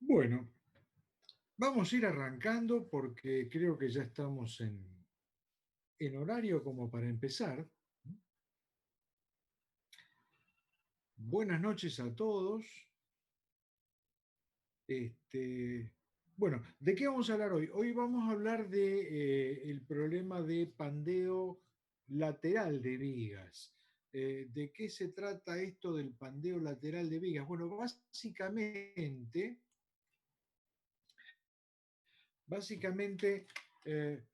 Bueno, vamos a ir arrancando porque creo que ya estamos en horario como para empezar. Buenas noches a todos. Bueno, ¿de qué vamos a hablar hoy? Hoy vamos a hablar de el problema de pandeo lateral de vigas. ¿De qué se trata esto del pandeo lateral de vigas? Bueno, básicamente, eh,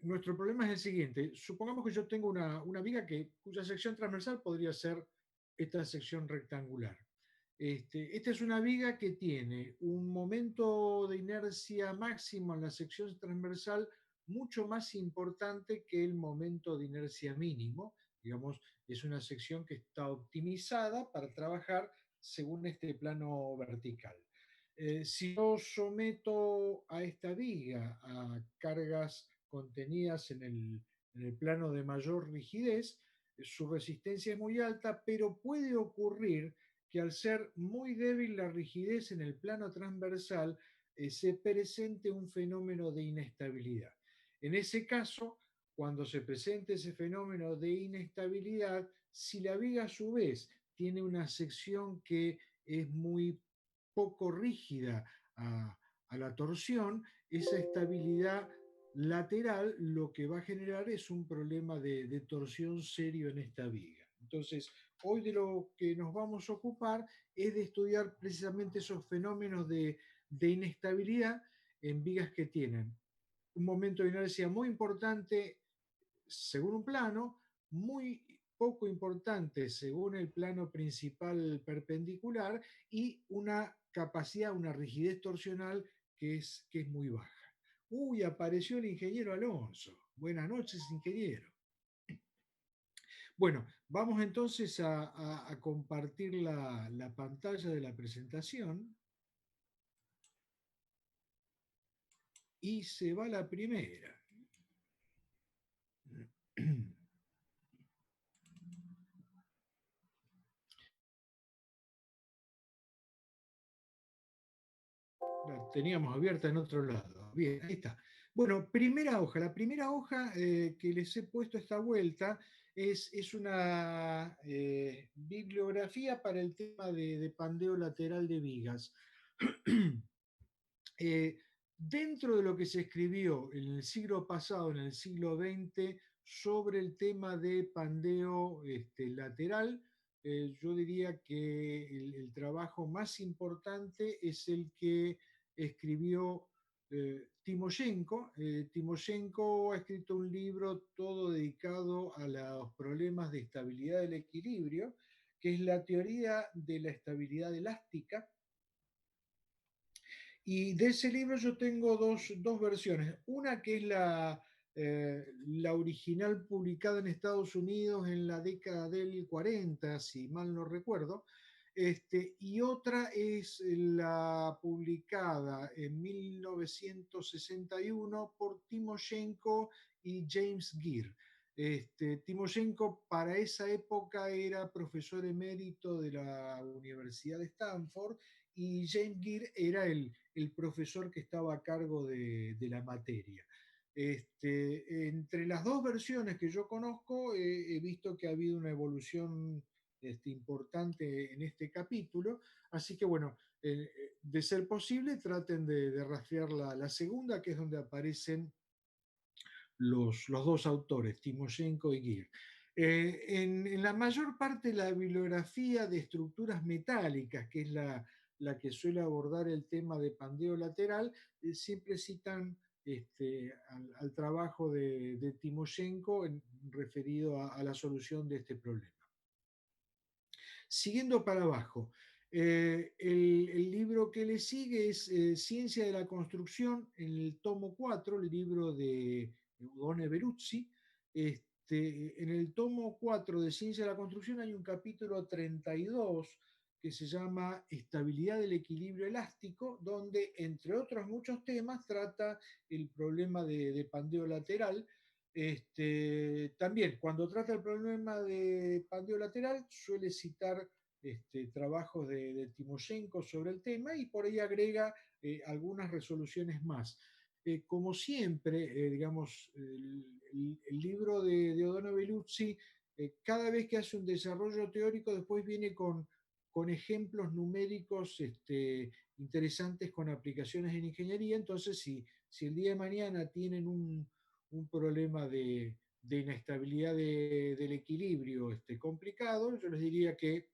nuestro problema es el siguiente. Supongamos que yo tengo una viga cuya sección transversal podría ser esta sección rectangular. Esta es una viga que tiene un momento de inercia máximo en la sección transversal mucho más importante que el momento de inercia mínimo. Digamos, es una sección que está optimizada para trabajar según este plano vertical. Si yo someto a esta viga a cargas contenidas en el plano de mayor rigidez, su resistencia es muy alta, pero puede ocurrir que al ser muy débil la rigidez en el plano transversal, se presente un fenómeno de inestabilidad. En ese caso, cuando se presente ese fenómeno de inestabilidad, si la viga a su vez tiene una sección que es muy poco rígida a la torsión, esa estabilidad lateral lo que va a generar es un problema de torsión serio en esta viga. Entonces, hoy de lo que nos vamos a ocupar es de estudiar precisamente esos fenómenos de inestabilidad en vigas que tienen un momento de inercia muy importante según un plano, muy poco importante según el plano principal perpendicular y una capacidad, una rigidez torsional que es muy baja. Uy, apareció el ingeniero Alonso. Buenas noches, ingeniero. Bueno, vamos entonces a compartir la pantalla de la presentación y se va la primera. La teníamos abierta en otro lado. Bien, ahí está. Bueno, primera hoja. La primera hoja que les he puesto esta vuelta es una bibliografía para el tema de pandeo lateral de vigas. Eh, Dentro de lo que se escribió en el siglo pasado, en el siglo XX, sobre el tema de pandeo lateral, yo diría que el trabajo más importante es el que escribió Timoshenko. Timoshenko ha escrito un libro todo dedicado a los problemas de estabilidad del equilibrio, que es la teoría de la estabilidad elástica. Y de ese libro yo tengo dos versiones. Una que es la original publicada en Estados Unidos en la década del 40, si mal no recuerdo, y otra es la publicada en 1961 por Timoshenko y James Gere. Timoshenko para esa época era profesor emérito de la Universidad de Stanford y James Gere era el profesor que estaba a cargo de la materia. Entre las dos versiones que yo conozco, he visto que ha habido una evolución importante en este capítulo, así que bueno, de ser posible, traten de rastrear la segunda, que es donde aparecen los dos autores, Timoshenko y Gere. En la mayor parte de la bibliografía de estructuras metálicas, que es la que suele abordar el tema de pandeo lateral, siempre citan al trabajo de Timoshenko referido a la solución de este problema. Siguiendo para abajo, el libro que le sigue es Ciencia de la Construcción, en el tomo 4, el libro de Udone Beruzzi. En el tomo 4 de Ciencia de la Construcción hay un capítulo 32 que se llama Estabilidad del equilibrio elástico, donde, entre otros muchos temas, trata el problema de pandeo lateral. También, cuando trata el problema de pandeo lateral, suele citar trabajos de Timoshenko sobre el tema y por ahí agrega algunas resoluciones más. Como siempre, digamos, el libro de Oddone Beluzzi, cada vez que hace un desarrollo teórico, después viene con ejemplos numéricos interesantes con aplicaciones en ingeniería. Entonces, si el día de mañana tienen un problema de inestabilidad del equilibrio complicado, yo les diría que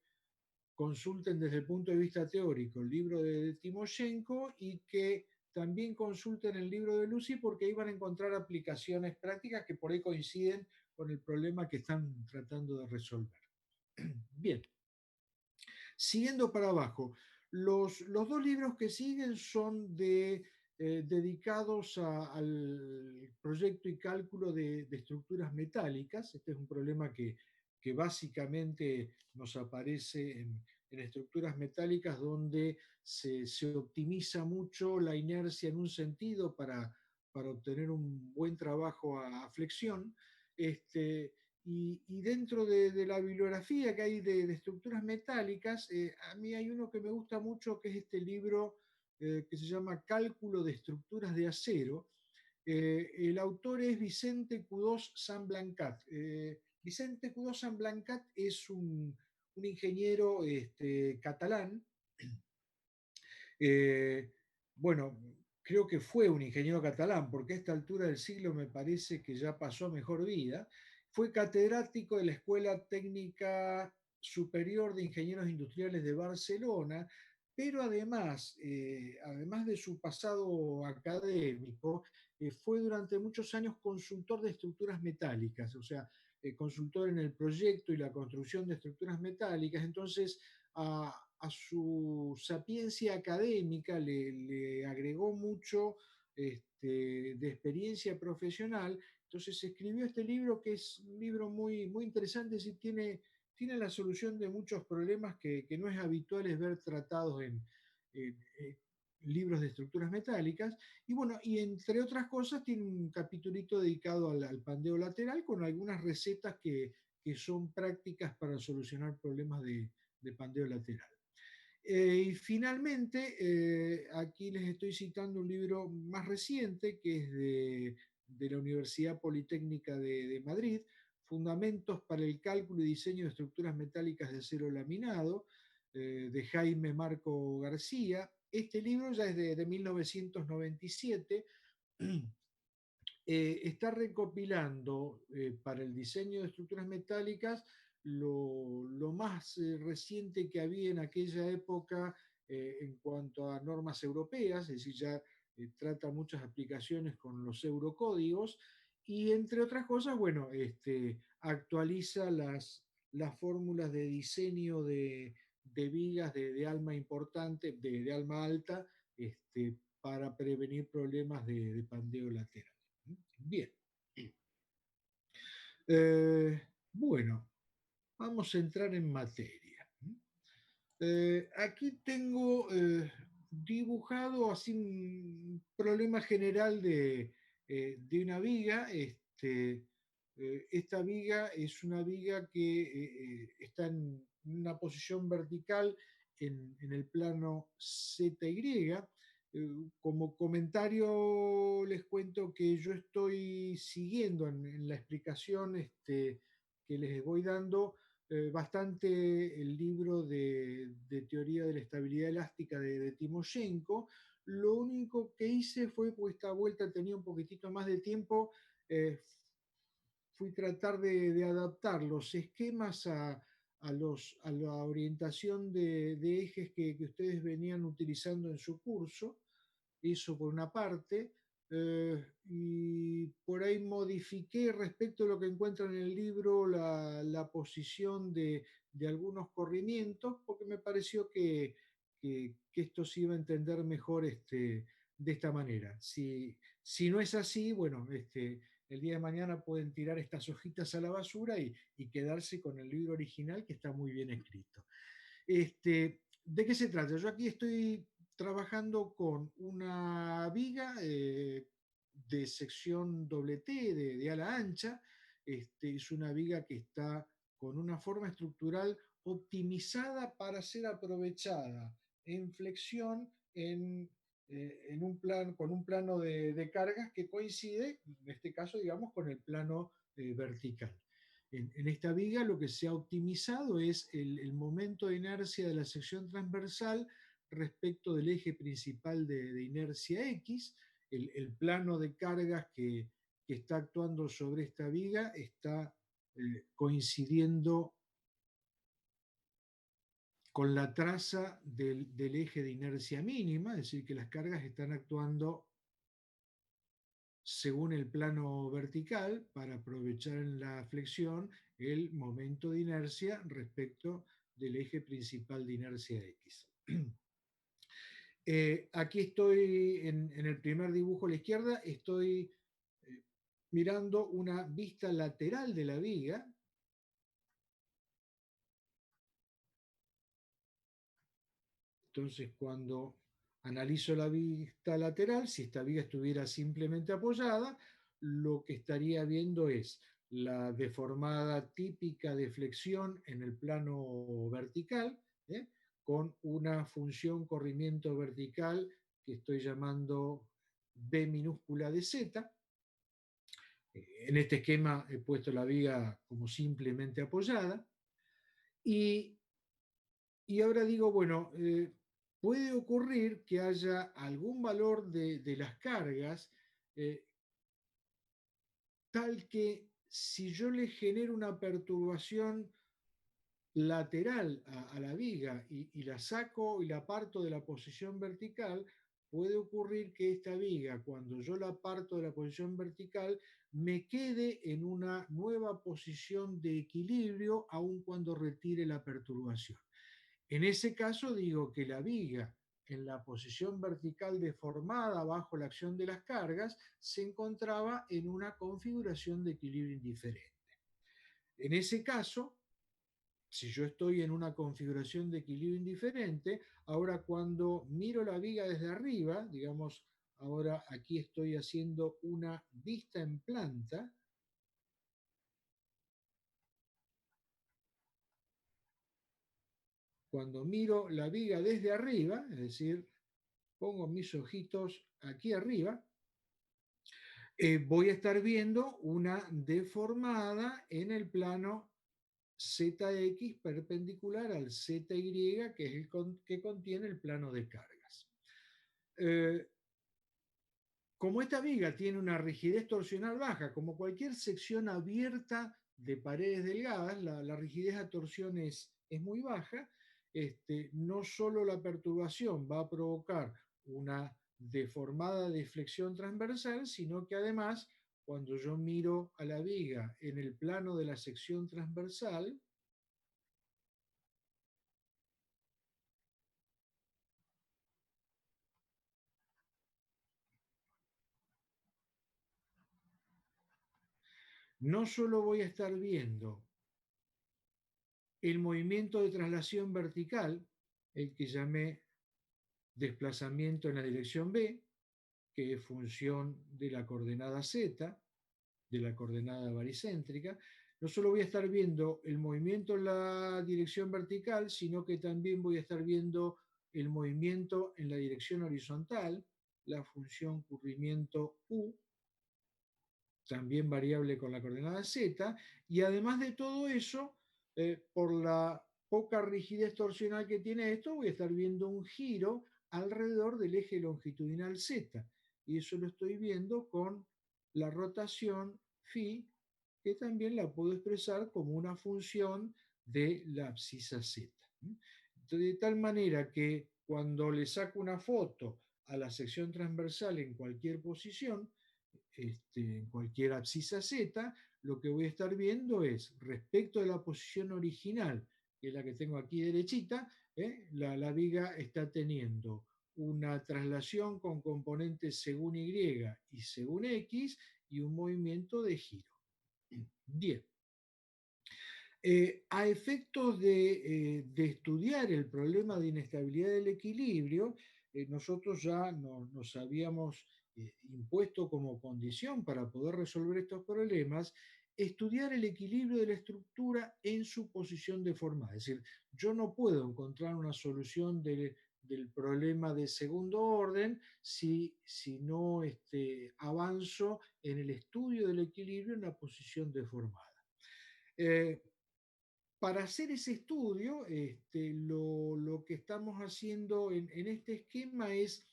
consulten desde el punto de vista teórico el libro de Timoshenko y que también consulten el libro de Lucy porque ahí van a encontrar aplicaciones prácticas que por ahí coinciden con el problema que están tratando de resolver. Bien, siguiendo para abajo, los dos libros que siguen son dedicados al proyecto y cálculo de estructuras metálicas. Este es un problema que básicamente nos aparece en estructuras metálicas donde se optimiza mucho la inercia en un sentido para obtener un buen trabajo a flexión. Y dentro de la bibliografía que hay de estructuras metálicas, a mí hay uno que me gusta mucho, que es este libro que se llama Cálculo de estructuras de acero. El autor es Vicente Cudós Sanblancat. Vicente Cudós Sanblancat es un ingeniero catalán. Eh, bueno, creo que fue un ingeniero catalán, porque a esta altura del siglo me parece que ya pasó a mejor vida. Fue catedrático de la Escuela Técnica Superior de Ingenieros Industriales de Barcelona, pero además de su pasado académico, fue durante muchos años consultor de estructuras metálicas, o sea, consultor en el proyecto y la construcción de estructuras metálicas. Entonces, a su sapiencia académica le agregó mucho de experiencia profesional. Entonces escribió este libro, que es un libro muy interesante, y tiene la solución de muchos problemas que no es habitual ver tratados en libros de estructuras metálicas. Y bueno, y entre otras cosas tiene un capitulito dedicado al pandeo lateral con algunas recetas que son prácticas para solucionar problemas de pandeo lateral. Y finalmente, aquí les estoy citando un libro más reciente que es de la Universidad Politécnica de Madrid, Fundamentos para el cálculo y diseño de estructuras metálicas de acero laminado, de Jaime Marco García. Este libro ya es de 1997. Está recopilando para el diseño de estructuras metálicas lo más reciente que había en aquella época en cuanto a normas europeas, es decir, ya trata muchas aplicaciones con los eurocódigos y entre otras cosas, bueno, actualiza las fórmulas de diseño de vigas de alma importante, de alma alta, para prevenir problemas de pandeo lateral. Bien. Bueno, vamos a entrar en materia. Aquí tengo dibujado así un problema general de una viga. Esta viga es una viga que está en una posición vertical en el plano ZY. Como comentario les cuento que yo estoy siguiendo en la explicación que les voy dando bastante el libro de teoría de la estabilidad elástica de Timoshenko. Lo único que hice fue, pues esta vuelta tenía un poquitito más de tiempo, fui tratar de adaptar los esquemas a la orientación de ejes que ustedes venían utilizando en su curso, eso por una parte, y por ahí modifiqué respecto a lo que encuentran en el libro la posición de algunos corrimientos, porque me pareció que esto se iba a entender mejor de esta manera. Si no es así, bueno, el día de mañana pueden tirar estas hojitas a la basura y quedarse con el libro original que está muy bien escrito. ¿De qué se trata? Yo aquí estoy trabajando con una viga de sección doble T, de ala ancha. Es una viga que está con una forma estructural optimizada para ser aprovechada en flexión en un plan, con un plano de cargas que coincide, en este caso, digamos, con el plano vertical. En esta viga lo que se ha optimizado es el momento de inercia de la sección transversal respecto del eje principal de inercia X. El plano de cargas que está actuando sobre esta viga está coincidiendo con la traza del eje de inercia mínima, es decir, que las cargas están actuando según el plano vertical para aprovechar en la flexión el momento de inercia respecto del eje principal de inercia X. Aquí estoy en el primer dibujo a la izquierda, estoy mirando una vista lateral de la viga. Entonces, cuando analizo la vista lateral, si esta viga estuviera simplemente apoyada, lo que estaría viendo es la deformada típica de flexión en el plano vertical, ¿eh? Con una función corrimiento vertical que estoy llamando B minúscula de Z. En este esquema he puesto la viga como simplemente apoyada. Y ahora digo, bueno, puede ocurrir que haya algún valor de las cargas eh, tal que si yo le genero una perturbación lateral a la viga y la saco y la parto de la posición vertical, puede ocurrir que esta viga, cuando yo la parto de la posición vertical, me quede en una nueva posición de equilibrio aun cuando retire la perturbación. En ese caso digo que la viga en la posición vertical deformada bajo la acción de las cargas se encontraba en una configuración de equilibrio indiferente. En ese caso, si yo estoy en una configuración de equilibrio indiferente, ahora cuando miro la viga desde arriba, digamos, ahora aquí estoy haciendo una vista en planta, cuando miro la viga desde arriba, es decir, pongo mis ojitos aquí arriba, voy a estar viendo una deformada en el plano ZX perpendicular al ZY, que es el que contiene el plano de cargas. Como esta viga tiene una rigidez torsional baja, como cualquier sección abierta de paredes delgadas, la rigidez a torsión es muy baja. No solo la perturbación va a provocar una deformada de flexión transversal, sino que además, cuando yo miro a la viga en el plano de la sección transversal, no solo voy a estar viendo el movimiento de traslación vertical, el que llamé desplazamiento en la dirección B, que es función de la coordenada Z, de la coordenada baricéntrica. No solo voy a estar viendo el movimiento en la dirección vertical, sino que también voy a estar viendo el movimiento en la dirección horizontal, la función currimiento U, también variable con la coordenada Z, y además de todo eso, por la poca rigidez torsional que tiene esto, voy a estar viendo un giro alrededor del eje longitudinal Z, y eso lo estoy viendo con la rotación phi, que también la puedo expresar como una función de la abscisa Z. De tal manera que cuando le saco una foto a la sección transversal en cualquier posición, en cualquier abscisa Z, lo que voy a estar viendo es, respecto de la posición original, que es la que tengo aquí derechita, la viga está teniendo una traslación con componentes según Y y según X y un movimiento de giro. Bien. A efectos de estudiar el problema de inestabilidad del equilibrio, nosotros ya nos habíamos impuesto como condición para poder resolver estos problemas estudiar el equilibrio de la estructura en su posición deformada. Es decir, yo no puedo encontrar una solución del problema de segundo orden si no avanzo en el estudio del equilibrio en la posición deformada. Eh, para hacer ese estudio, lo que estamos haciendo en este esquema es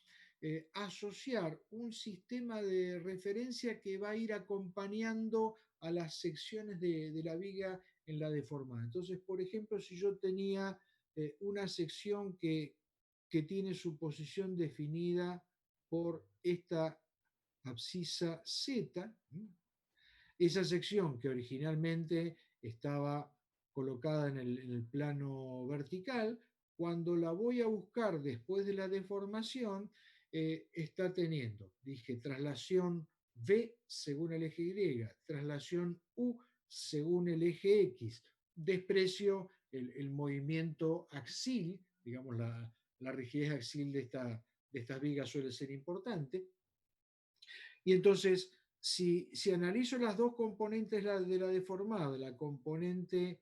asociar un sistema de referencia que va a ir acompañando a las secciones de la viga en la deformada. Entonces, por ejemplo, si yo tenía una sección que tiene su posición definida por esta abscisa Z, esa sección que originalmente estaba colocada en el plano vertical, cuando la voy a buscar después de la deformación, está teniendo, dije, traslación V según el eje Y, traslación U según el eje X, desprecio el movimiento axil, digamos, la rigidez axil de estas vigas suele ser importante, y entonces, si analizo las dos componentes de la deformada, la componente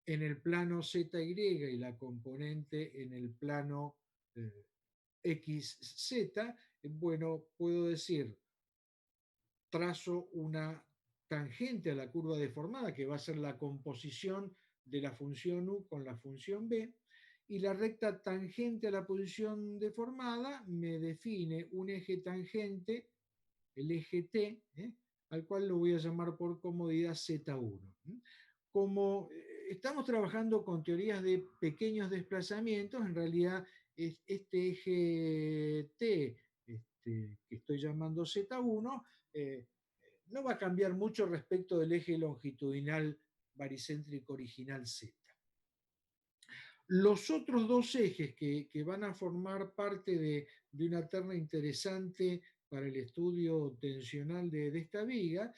en el plano ZY y la componente en el plano XZ, bueno, puedo decir, trazo una tangente a la curva deformada, que va a ser la composición de la función U con la función B, y la recta tangente a la posición deformada me define un eje tangente, el eje T, al cual lo voy a llamar por comodidad Z1. Como estamos trabajando con teorías de pequeños desplazamientos, en realidad este eje T, que estoy llamando Z1, no va a cambiar mucho respecto del eje longitudinal baricéntrico original Z. Los otros dos ejes que van a formar parte de una terna interesante para el estudio tensional de esta viga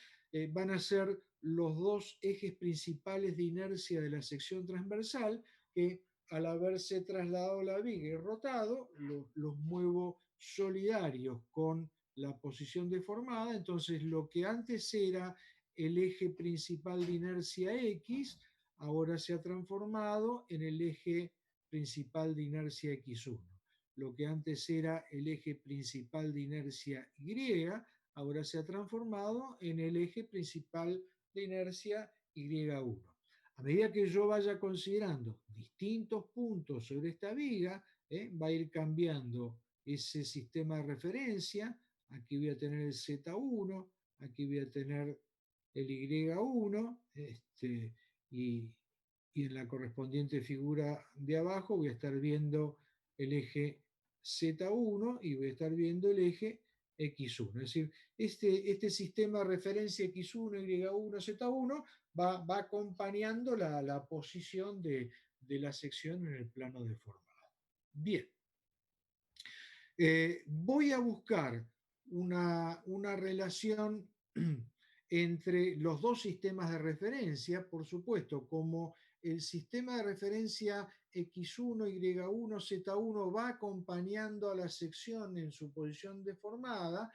van a ser los dos ejes principales de inercia de la sección transversal, que al haberse trasladado la viga y rotado, los muevo solidarios con la posición deformada. Entonces, lo que antes era el eje principal de inercia X, ahora se ha transformado en el eje principal de inercia X1. Lo que antes era el eje principal de inercia Y, ahora se ha transformado en el eje principal de inercia Y1. A medida que yo vaya considerando distintos puntos sobre esta viga, va a ir cambiando ese sistema de referencia. Aquí voy a tener el Z1, aquí voy a tener el Y1, y en la correspondiente figura de abajo voy a estar viendo el eje Z1 y voy a estar viendo el eje X1. Es decir, este sistema de referencia X1, Y1, Z1 va acompañando la posición de la sección en el plano deformado. Bien. Voy a buscar una relación entre los dos sistemas de referencia, por supuesto, como el sistema de referencia X1, Y1, Z1 va acompañando a la sección en su posición deformada,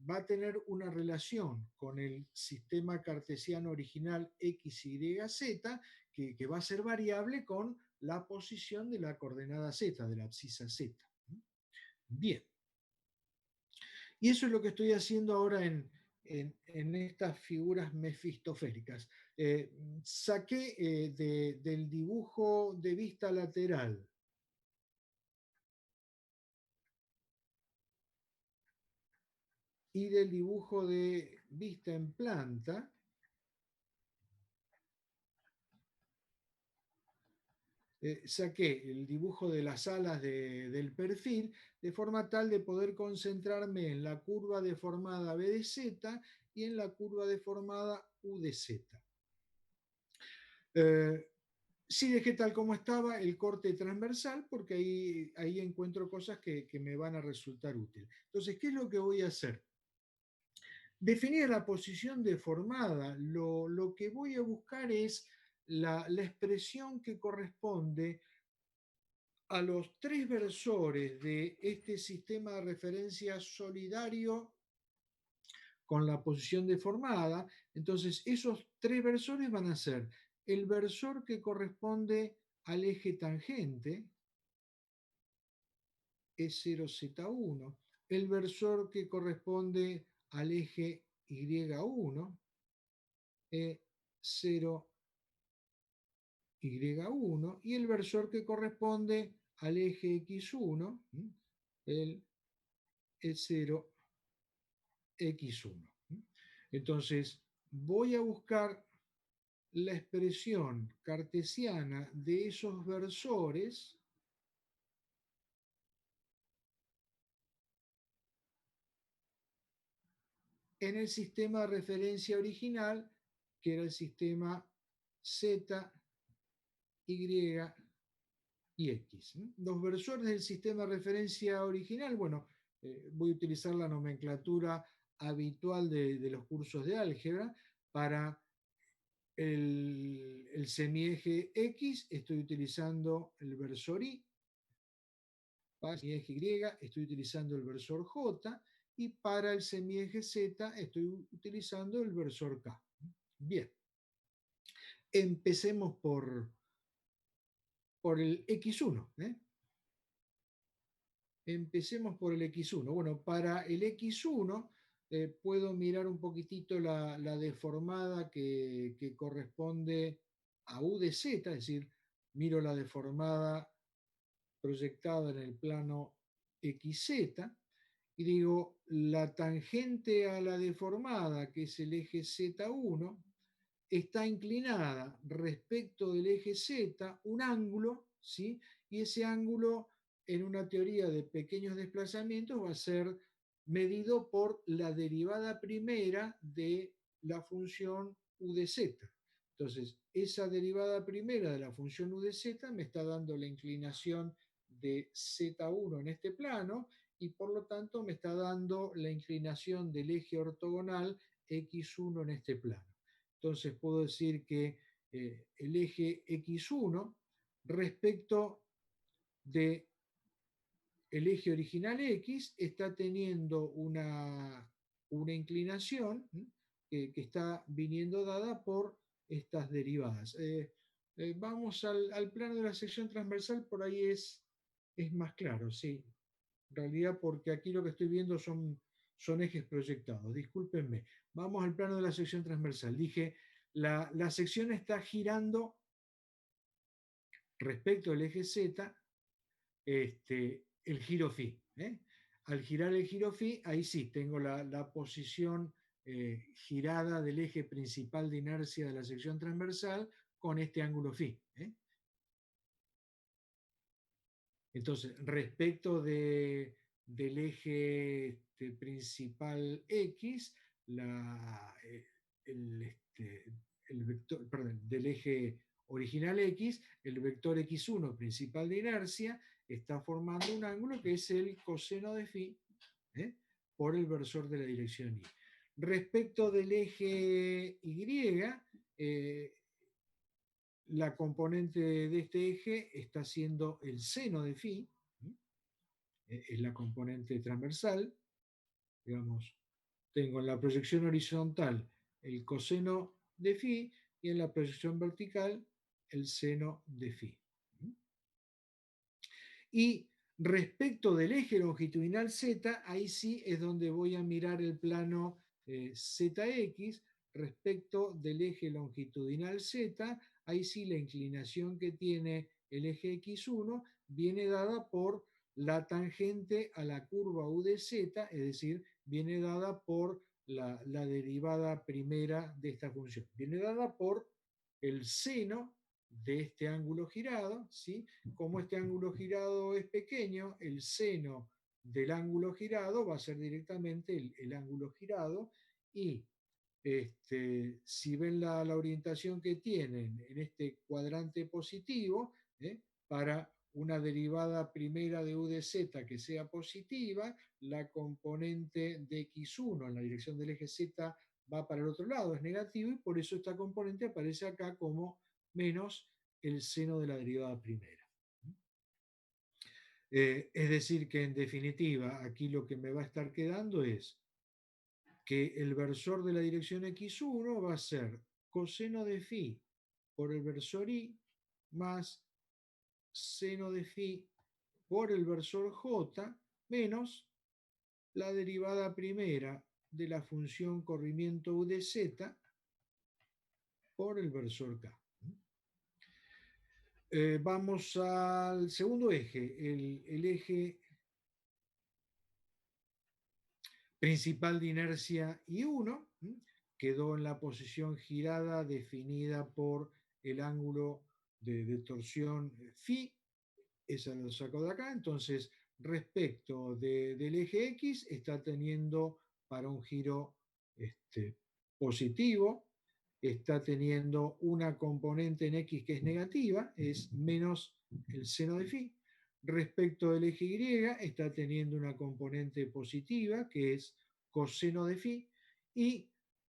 va a tener una relación con el sistema cartesiano original X, Y, Z, que va a ser variable con la posición de la coordenada Z, de la abscisa Z. Bien. Y eso es lo que estoy haciendo ahora en estas figuras mefistoféricas. Saqué del dibujo de vista lateral y del dibujo de vista en planta, saqué el dibujo de las alas del perfil de forma tal de poder concentrarme en la curva deformada B de Z y en la curva deformada U de Z. Sí dejé tal como estaba el corte transversal porque ahí encuentro cosas que me van a resultar útiles. Entonces, ¿qué es lo que voy a hacer? Definir la posición deformada, lo que voy a buscar es la expresión que corresponde a los tres versores de este sistema de referencia solidario con la posición deformada. Entonces, esos tres versores van a ser el versor que corresponde al eje tangente, E0Z1, el versor que corresponde al eje Y1, E0Y1, y el versor que corresponde al eje X1, el E0X1. Entonces, voy a buscar la expresión cartesiana de esos versores en el sistema de referencia original, que era el sistema Z, Y y X. Los versores del sistema de referencia original, bueno, voy a utilizar la nomenclatura habitual de los cursos de álgebra. Para el semieje X estoy utilizando el versor Y, para el semieje Y estoy utilizando el versor J, y para el semieje Z estoy utilizando el versor K. Bien, empecemos por el X1. Empecemos por el X1. Bueno, para el X1 puedo mirar un poquitito la deformada que corresponde a U de Z, es decir, miro la deformada proyectada en el plano XZ y digo, la tangente a la deformada, que es el eje Z1, está inclinada respecto del eje Z un ángulo, ¿sí? Y ese ángulo, en una teoría de pequeños desplazamientos, va a ser medido por la derivada primera de la función u de z. Entonces, esa derivada primera de la función u de z me está dando la inclinación de Z1 en este plano, y por lo tanto me está dando la inclinación del eje ortogonal X1 en este plano. Entonces puedo decir que el eje X1 respecto del eje original X está teniendo una inclinación que está viniendo dada por estas derivadas. Vamos al plano de la sección transversal, por ahí es más claro, sí. En realidad, porque aquí lo que estoy viendo son ejes proyectados. Discúlpenme. Vamos al plano de la sección transversal. Dije, la sección está girando respecto al eje Z, el giro phi. Al girar el giro phi, ahí sí, tengo la posición girada del eje principal de inercia de la sección transversal con este ángulo phi. Entonces, respecto del eje principal X, el, el vector, perdón, del eje original X, el vector X1 principal de inercia está formando un ángulo que es el coseno de phi por el versor de la dirección Y. Respecto del eje Y, la componente de este eje está siendo el seno de phi, es la componente transversal, digamos, tengo en la proyección horizontal el coseno de phi y en la proyección vertical el seno de phi. Y respecto del eje longitudinal Z, ahí sí es donde voy a mirar el plano ZX. Respecto del eje longitudinal Z, ahí sí la inclinación que tiene el eje X1 viene dada por la tangente a la curva U de Z, es decir, viene dada por la derivada primera de esta función. Viene dada por el seno de este ángulo girado, ¿sí? Como este ángulo girado es pequeño, el seno del ángulo girado va a ser directamente el ángulo girado, y si ven la orientación que tienen en este cuadrante positivo, para una derivada primera de u de z que sea positiva, la componente de x1 en la dirección del eje z va para el otro lado, es negativo, y por eso esta componente aparece acá como menos el seno de la derivada primera. Es decir, que en definitiva, aquí lo que me va a estar quedando es que el versor de la dirección x1 va a ser coseno de phi por el versor y más seno de phi por el versor j menos la derivada primera de la función corrimiento u de z por el versor k. Vamos al segundo eje, el eje principal de inercia I1, quedó en la posición girada definida por el ángulo de torsión phi, esa lo saco de acá, entonces respecto del eje X está teniendo para un giro positivo, está teniendo una componente en X que es negativa, es menos el seno de phi. Respecto del eje Y está teniendo una componente positiva que es coseno de phi, y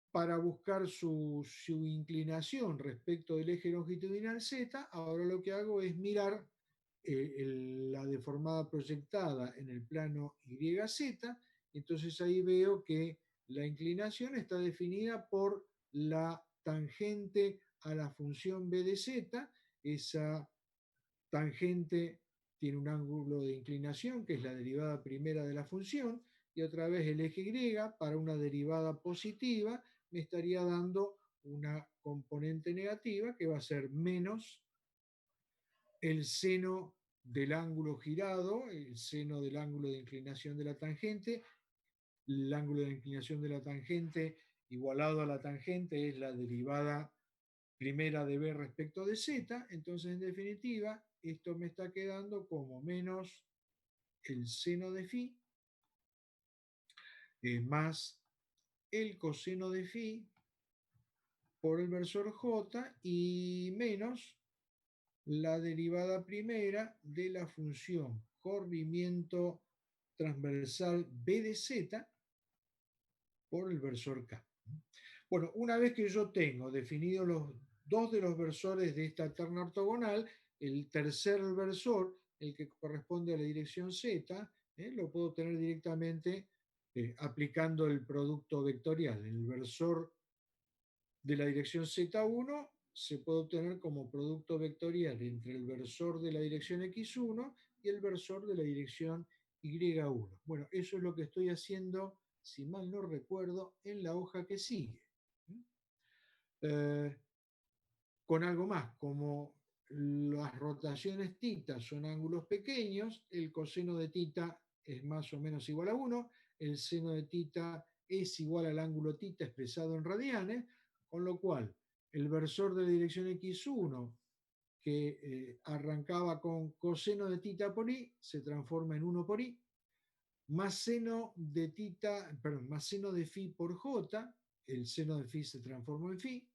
para buscar su inclinación respecto del eje longitudinal Z, ahora lo que hago es mirar la deformada proyectada en el plano YZ, entonces ahí veo que la inclinación está definida por la tangente a la función b de z, esa tangente tiene un ángulo de inclinación que es la derivada primera de la función, y otra vez el eje Y para una derivada positiva me estaría dando una componente negativa que va a ser menos el seno del ángulo girado, el seno del ángulo de inclinación de la tangente. El ángulo de inclinación de la tangente igualado a la tangente es la derivada primera de b respecto de z, entonces en definitiva esto me está quedando como menos el seno de phi más el coseno de phi por el versor j y menos la derivada primera de la función corrimiento transversal b de z por el versor k. Bueno, una vez que yo tengo definidos los dos de los versores de esta terna ortogonal, el tercer versor, el que corresponde a la dirección z, lo puedo tener directamente aplicando el producto vectorial. El versor de la dirección z1 se puede obtener como producto vectorial entre el versor de la dirección x1 y el versor de la dirección y1. Bueno, eso es lo que estoy haciendo, si mal no recuerdo, en la hoja que sigue. Eh, con algo más, como las rotaciones tita son ángulos pequeños, el coseno de tita es más o menos igual a 1, el seno de tita es igual al ángulo tita expresado en radianes, con lo cual el versor de la dirección x1 que arrancaba con coseno de tita por i se transforma en 1 por i, más seno de tita, perdón, más seno de phi por j, el seno de phi se transforma en phi,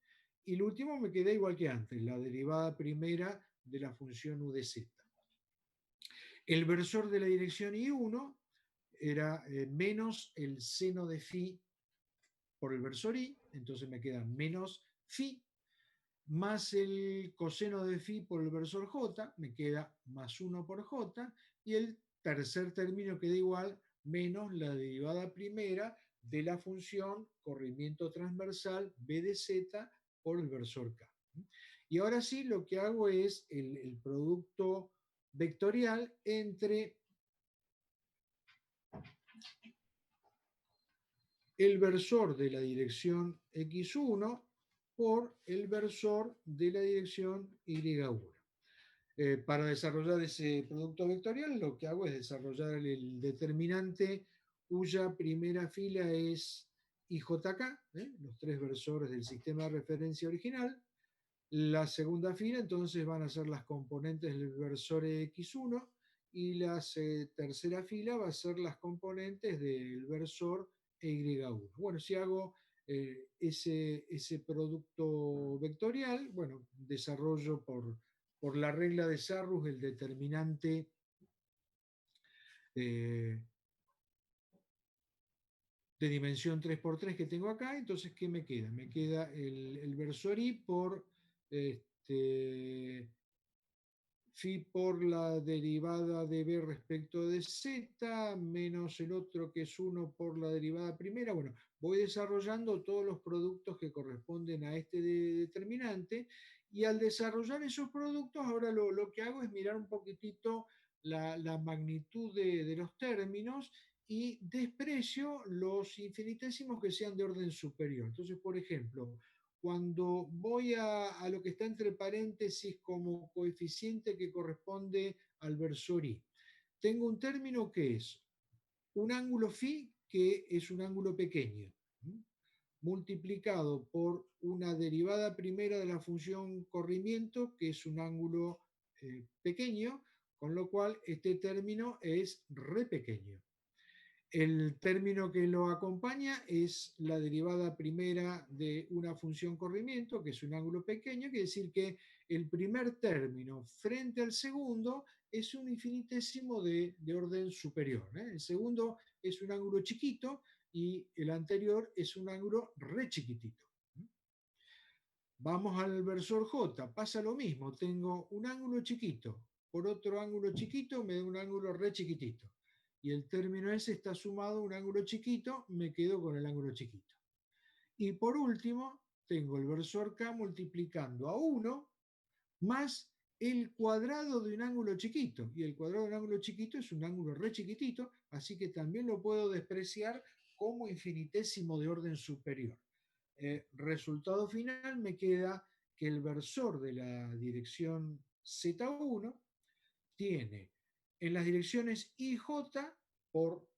y el último me queda igual que antes, la derivada primera de la función u de z. El versor de la dirección I1 era menos el seno de phi por el versor I, entonces me queda menos phi, más el coseno de phi por el versor j, me queda más 1 por j, y el tercer término queda igual menos la derivada primera de la función corrimiento transversal b de z por el versor k. Y ahora sí, lo que hago es el producto vectorial entre el versor de la dirección x1 por el versor de la dirección y1. Para desarrollar ese producto vectorial, lo que hago es desarrollar el determinante cuya primera fila es IJK, los tres versores del sistema de referencia original. La segunda fila entonces van a ser las componentes del versor X1, y la tercera fila va a ser las componentes del versor Y1. Bueno, si hago ese producto vectorial, bueno, desarrollo por la regla de Sarrus el determinante eh, de dimensión 3×3 que tengo acá. Entonces, ¿qué me queda? Me queda el versor I por phi por la derivada de b respecto de z, menos el otro que es 1 por la derivada primera. Bueno, voy desarrollando todos los productos que corresponden a este determinante, y al desarrollar esos productos, ahora lo que hago es mirar un poquitito la magnitud de los términos y desprecio los infinitésimos que sean de orden superior. Entonces, por ejemplo, cuando voy a lo que está entre paréntesis como coeficiente que corresponde al versor i, tengo un término que es un ángulo phi, que es un ángulo pequeño, multiplicado por una derivada primera de la función corrimiento, que es un ángulo pequeño, con lo cual este término es re pequeño. El término que lo acompaña es la derivada primera de una función corrimiento, que es un ángulo pequeño, quiere decir que el primer término frente al segundo es un infinitésimo de orden superior. El segundo es un ángulo chiquito y el anterior es un ángulo re chiquitito. Vamos al versor J, pasa lo mismo, tengo un ángulo chiquito, por otro ángulo chiquito me da un ángulo re chiquitito. Y el término ese está sumado a un ángulo chiquito, me quedo con el ángulo chiquito. Y por último, tengo el versor K multiplicando a 1 más el cuadrado de un ángulo chiquito. Y el cuadrado de un ángulo chiquito es un ángulo re chiquitito, así que también lo puedo despreciar como infinitésimo de orden superior. Resultado final, me queda que el versor de la dirección Z1 tiene en las direcciones I y J, por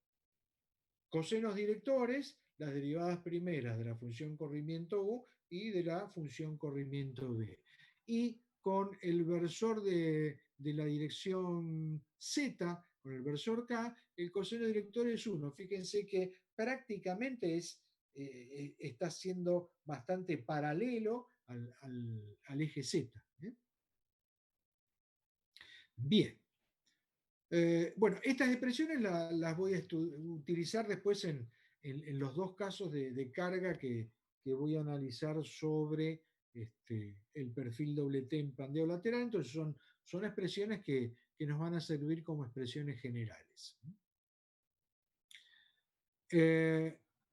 cosenos directores, las derivadas primeras de la función corrimiento U y de la función corrimiento B. Y con el versor de la dirección Z, con el versor K, el coseno director es 1. Fíjense que prácticamente está siendo bastante paralelo al eje Z. Bien. Bueno, estas expresiones las voy a utilizar después en los dos casos de carga que voy a analizar sobre el perfil doble T en pandeo lateral. Entonces son expresiones que nos van a servir como expresiones generales.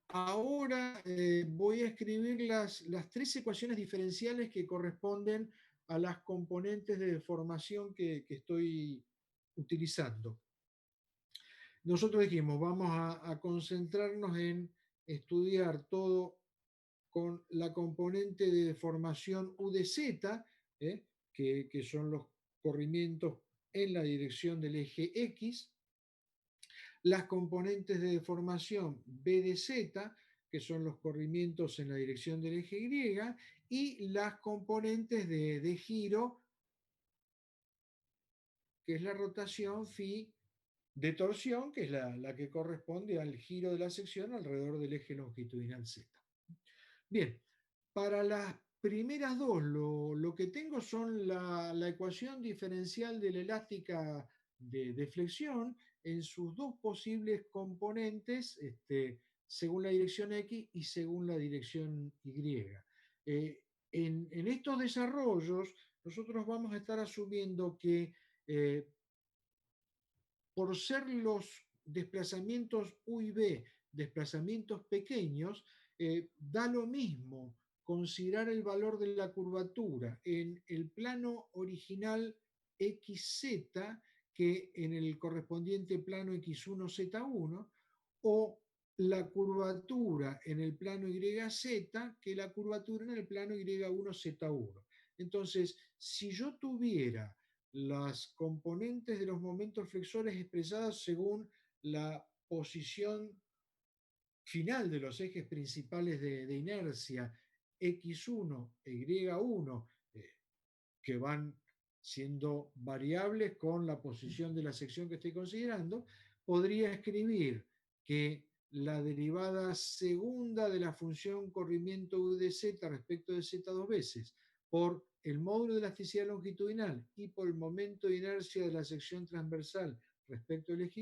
Ahora voy a escribir las tres ecuaciones diferenciales que corresponden a las componentes de deformación que estoy utilizando. Nosotros dijimos, vamos a concentrarnos en estudiar todo con la componente de deformación U de Z, que son los corrimientos en la dirección del eje X, las componentes de deformación B de Z, que son los corrimientos en la dirección del eje Y, y las componentes de giro, que es la rotación phi de torsión, que es la que corresponde al giro de la sección alrededor del eje longitudinal Z. Bien, para las primeras dos, lo que tengo son la ecuación diferencial de la elástica de flexión en sus dos posibles componentes, según la dirección X y según la dirección Y. En estos desarrollos, nosotros vamos a estar asumiendo que por ser los desplazamientos U y B desplazamientos pequeños, da lo mismo considerar el valor de la curvatura en el plano original XZ que en el correspondiente plano X1Z1, o la curvatura en el plano YZ que la curvatura en el plano Y1Z1. Entonces, si yo tuviera las componentes de los momentos flexores expresadas según la posición final de los ejes principales de inercia X1 e Y1, que van siendo variables con la posición de la sección que estoy considerando, podría escribir que la derivada segunda de la función corrimiento U de Z respecto de Z dos veces por el módulo de elasticidad longitudinal y por el momento de inercia de la sección transversal respecto del eje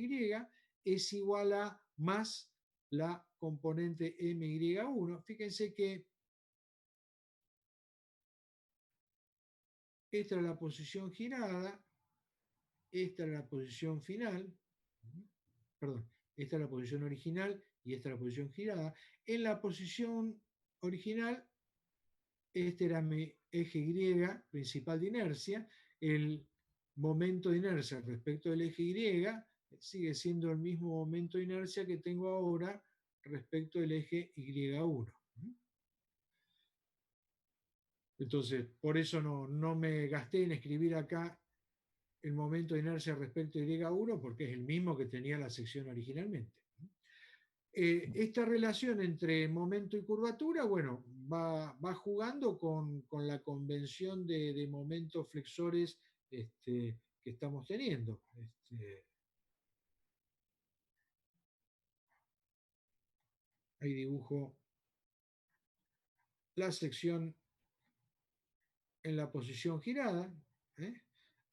Y es igual a más la componente MY1. Fíjense que esta es la posición girada, esta es la posición final, perdón, esta es la posición original y esta es la posición girada. En la posición original, este era mi eje Y principal de inercia, el momento de inercia respecto del eje Y sigue siendo el mismo momento de inercia que tengo ahora respecto del eje Y1. Entonces, por eso no me gasté en escribir acá el momento de inercia respecto a Y1, porque es el mismo que tenía la sección originalmente. Esta relación entre momento y curvatura, bueno, va jugando con la convención de momentos flexores que estamos teniendo. Ahí dibujo la sección en la posición girada. ¿eh?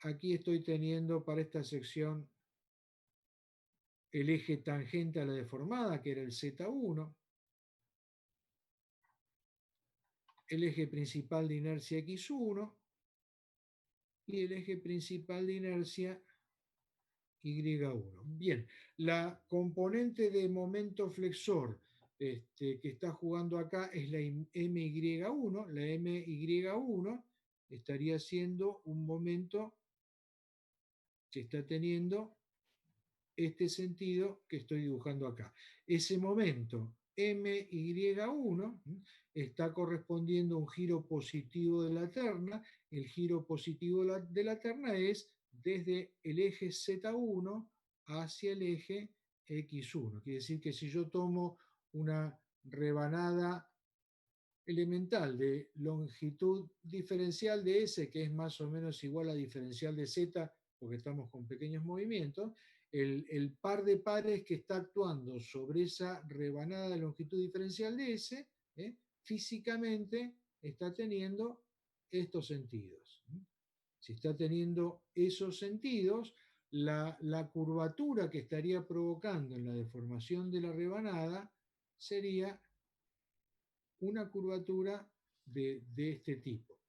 Aquí estoy teniendo para esta sección el eje tangente a la deformada, que era el Z1, el eje principal de inercia X1 y el eje principal de inercia Y1. Bien, la componente de momento flexor que está jugando acá es la MY1. La MY1 estaría siendo un momento que está teniendo este sentido que estoy dibujando acá. Ese momento MY1 está correspondiendo a un giro positivo de la terna. El giro positivo de la terna es desde el eje Z1 hacia el eje X1. Quiere decir que si yo tomo una rebanada elemental de longitud diferencial de S, que es más o menos igual a diferencial de Z, porque estamos con pequeños movimientos, el par de pares que está actuando sobre esa rebanada de longitud diferencial de S, físicamente está teniendo estos sentidos. Si está teniendo esos sentidos, la curvatura que estaría provocando en la deformación de la rebanada sería una curvatura de este tipo.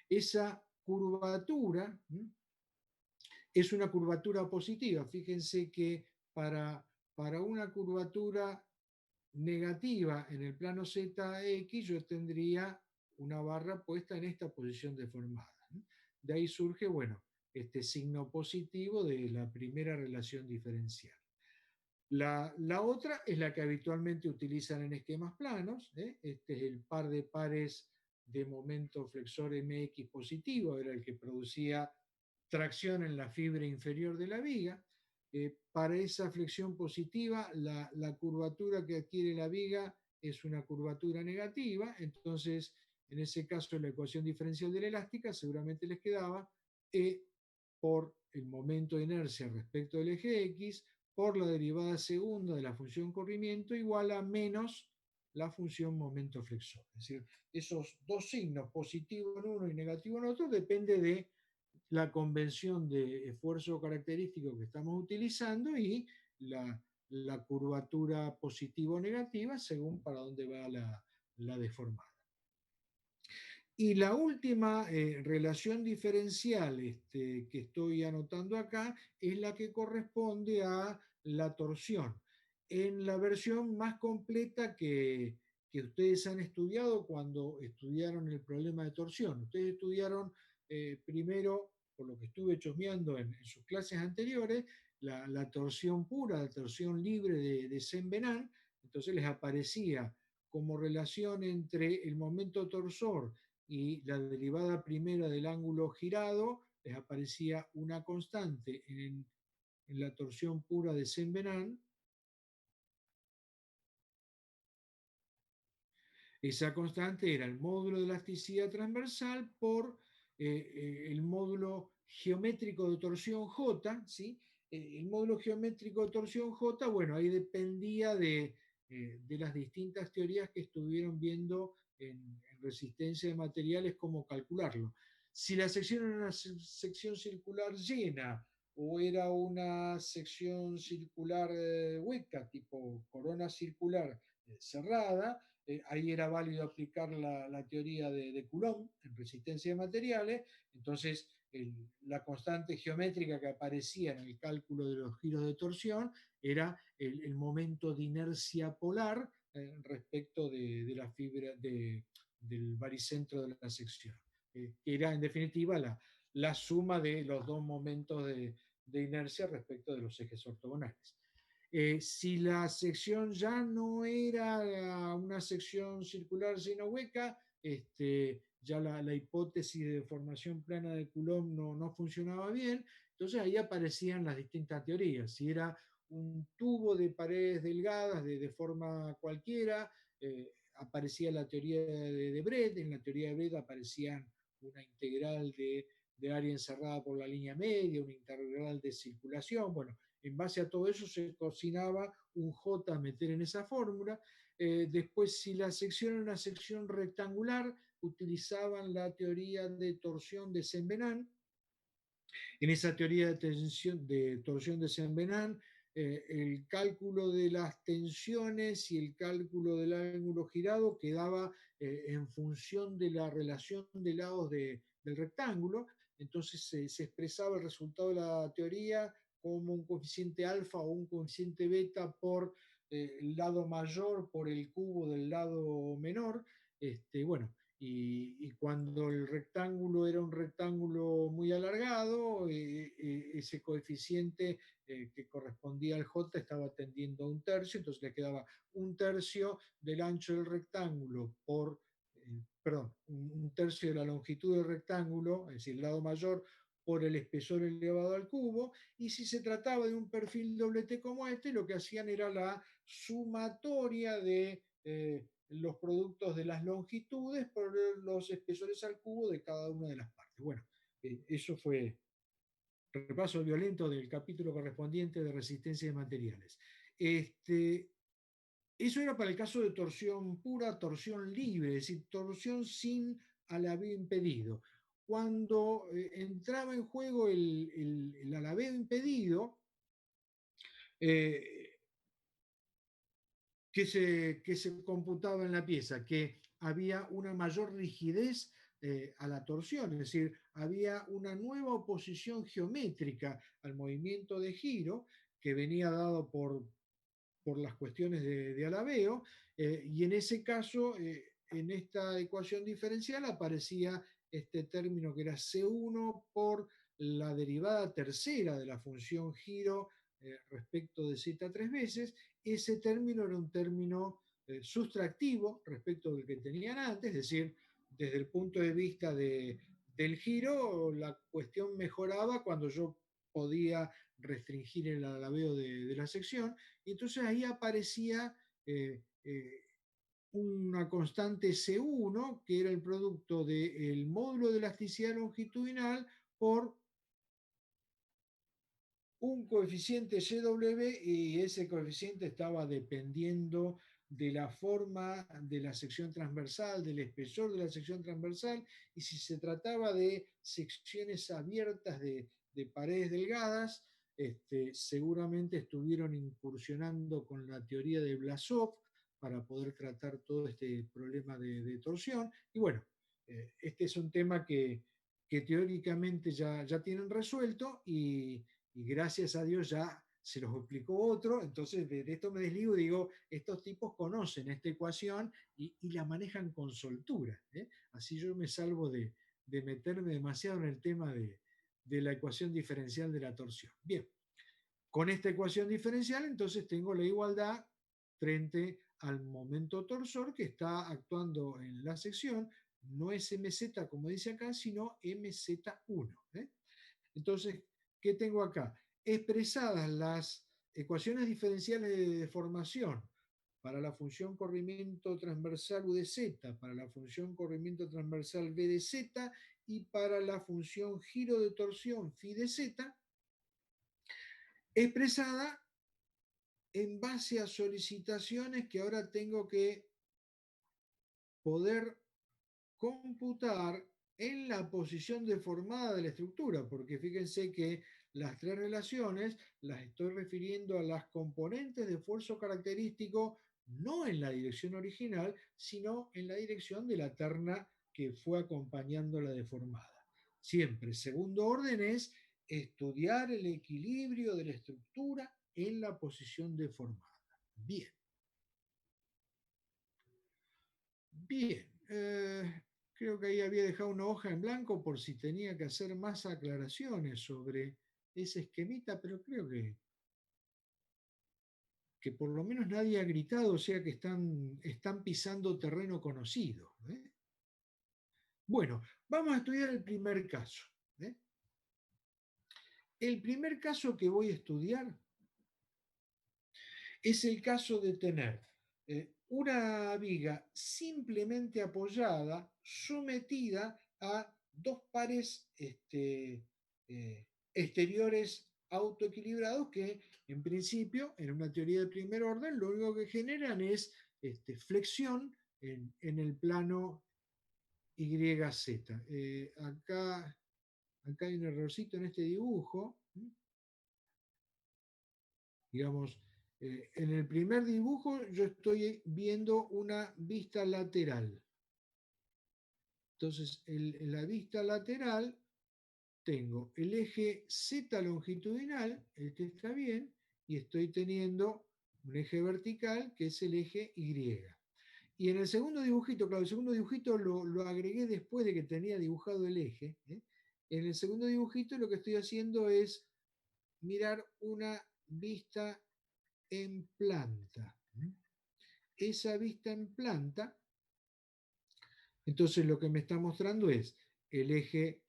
Esa curvatura es una curvatura positiva. Fíjense que para una curvatura negativa en el plano ZX yo tendría una barra puesta en esta posición deformada. De ahí surge, bueno, este signo positivo de la primera relación diferencial. La otra es la que habitualmente utilizan en esquemas planos. Este es el par de pares de momento flexor MX positivo, era el que producía tracción en la fibra inferior de la viga. Para esa flexión positiva, la curvatura que adquiere la viga es una curvatura negativa, entonces en ese caso la ecuación diferencial de la elástica seguramente les quedaba E por el momento de inercia respecto del eje X por la derivada segunda de la función corrimiento igual a menos la función momento flexor. Es decir, esos dos signos, positivo en uno y negativo en otro, depende de la convención de esfuerzo característico que estamos utilizando y la curvatura positivo-negativa según para dónde va la deformada. Y la última relación diferencial que estoy anotando acá es la que corresponde a la torsión. En la versión más completa que ustedes han estudiado cuando estudiaron el problema de torsión. Ustedes estudiaron primero, por lo que estuve chusmeando en sus clases anteriores, la torsión pura, la torsión libre de Saint-Venant. Entonces les aparecía como relación entre el momento torsor y la derivada primera del ángulo girado, les aparecía una constante en la torsión pura de Saint-Venant. Esa constante era el módulo de elasticidad transversal por el módulo geométrico de torsión J, ¿sí? El módulo geométrico de torsión J, bueno, ahí dependía de las distintas teorías que estuvieron viendo en resistencia de materiales, cómo calcularlo. Si la sección era una sección circular llena o era una sección circular hueca, tipo corona circular cerrada, ahí era válido aplicar la teoría de Coulomb en resistencia de materiales. Entonces la constante geométrica que aparecía en el cálculo de los giros de torsión era el momento de inercia polar respecto de la fibra del baricentro de la sección, que era en definitiva la suma de los dos momentos de inercia respecto de los ejes ortogonales. Si la sección ya no era una sección circular sino hueca, ya la hipótesis de deformación plana de Coulomb no funcionaba bien, entonces ahí aparecían las distintas teorías. Si era un tubo de paredes delgadas de forma cualquiera, aparecía la teoría de Brett, en la teoría de Brett aparecían una integral de área encerrada por la línea media, una integral de circulación, bueno, en base a todo eso se cocinaba un J a meter en esa fórmula. Después, si la sección era una sección rectangular, utilizaban la teoría de torsión de Saint-Venant. En esa teoría de torsión de Saint-Venant, el cálculo de las tensiones y el cálculo del ángulo girado quedaba en función de la relación de lados del rectángulo. Entonces se expresaba el resultado de la teoría como un coeficiente alfa o un coeficiente beta por el lado mayor por el cubo del lado menor. Bueno, y cuando el rectángulo era un rectángulo muy alargado, ese coeficiente que correspondía al J estaba tendiendo a un tercio, entonces le quedaba un tercio del ancho del rectángulo por, perdón, un tercio de la longitud del rectángulo, es decir, el lado mayor por el espesor elevado al cubo, y si se trataba de un perfil doblete como este, lo que hacían era la sumatoria de los productos de las longitudes por los espesores al cubo de cada una de las partes. Bueno, eso fue repaso violento del capítulo correspondiente de resistencia de materiales. Eso era para el caso de torsión pura, torsión libre, es decir, torsión sin alabeo impedido. Cuando entraba en juego el alabeo impedido, eh, que se computaba en la pieza, que había una mayor rigidez a la torsión, es decir, había una nueva oposición geométrica al movimiento de giro que venía dado por las cuestiones de alabeo, y en ese caso, en esta ecuación diferencial aparecía este término que era C1 por la derivada tercera de la función giro respecto de z tres veces. Ese término era un término sustractivo respecto del que tenían antes, es decir, desde el punto de vista del giro, la cuestión mejoraba cuando yo podía restringir el alabeo de la sección, y entonces ahí aparecía una constante C1, que era el producto del módulo de elasticidad longitudinal por un coeficiente CW, y ese coeficiente estaba dependiendo de la forma de la sección transversal, del espesor de la sección transversal, y si se trataba de secciones abiertas de paredes delgadas, seguramente estuvieron incursionando con la teoría de Blasov para poder tratar todo este problema de torsión. Y bueno, este es un tema que teóricamente ya tienen resuelto, y gracias a Dios ya se los explicó otro, entonces de esto me desligo y digo, estos tipos conocen esta ecuación y la manejan con soltura, ¿eh? Así yo me salvo de meterme demasiado en el tema de la ecuación diferencial de la torsión. Bien, con esta ecuación diferencial entonces tengo la igualdad frente al momento torsor que está actuando en la sección, no es MZ como dice acá, sino MZ1, ¿eh? Entonces, ¿qué tengo acá? Expresadas las ecuaciones diferenciales de deformación para la función corrimiento transversal U de Z, para la función corrimiento transversal B de Z y para la función giro de torsión Φ de Z, expresada en base a solicitaciones que ahora tengo que poder computar en la posición deformada de la estructura, porque fíjense que las tres relaciones las estoy refiriendo a las componentes de esfuerzo característico, no en la dirección original, sino en la dirección de la terna que fue acompañando la deformada. Siempre. Segundo orden es estudiar el equilibrio de la estructura en la posición deformada. Bien. Bien. Creo que ahí había dejado una hoja en blanco por si tenía que hacer más aclaraciones sobre ese esquemita, pero creo que por lo menos nadie ha gritado, o sea que están pisando terreno conocido. Bueno, vamos a estudiar el primer caso. ¿eh? El primer caso que voy a estudiar es el caso de tener una viga simplemente apoyada, sometida a dos pares exteriores autoequilibrados que en principio, en una teoría de primer orden, lo único que generan es flexión en el plano YZ. Acá hay un errorcito en este dibujo. Digamos, en el primer dibujo yo estoy viendo una vista lateral. Entonces, en la vista lateral tengo el eje Z longitudinal, este está bien, y estoy teniendo un eje vertical que es el eje Y. Y en el segundo dibujito, claro, el segundo dibujito lo agregué después de que tenía dibujado el eje. En el segundo dibujito lo que estoy haciendo es mirar una vista en planta. Esa vista en planta, entonces lo que me está mostrando es el eje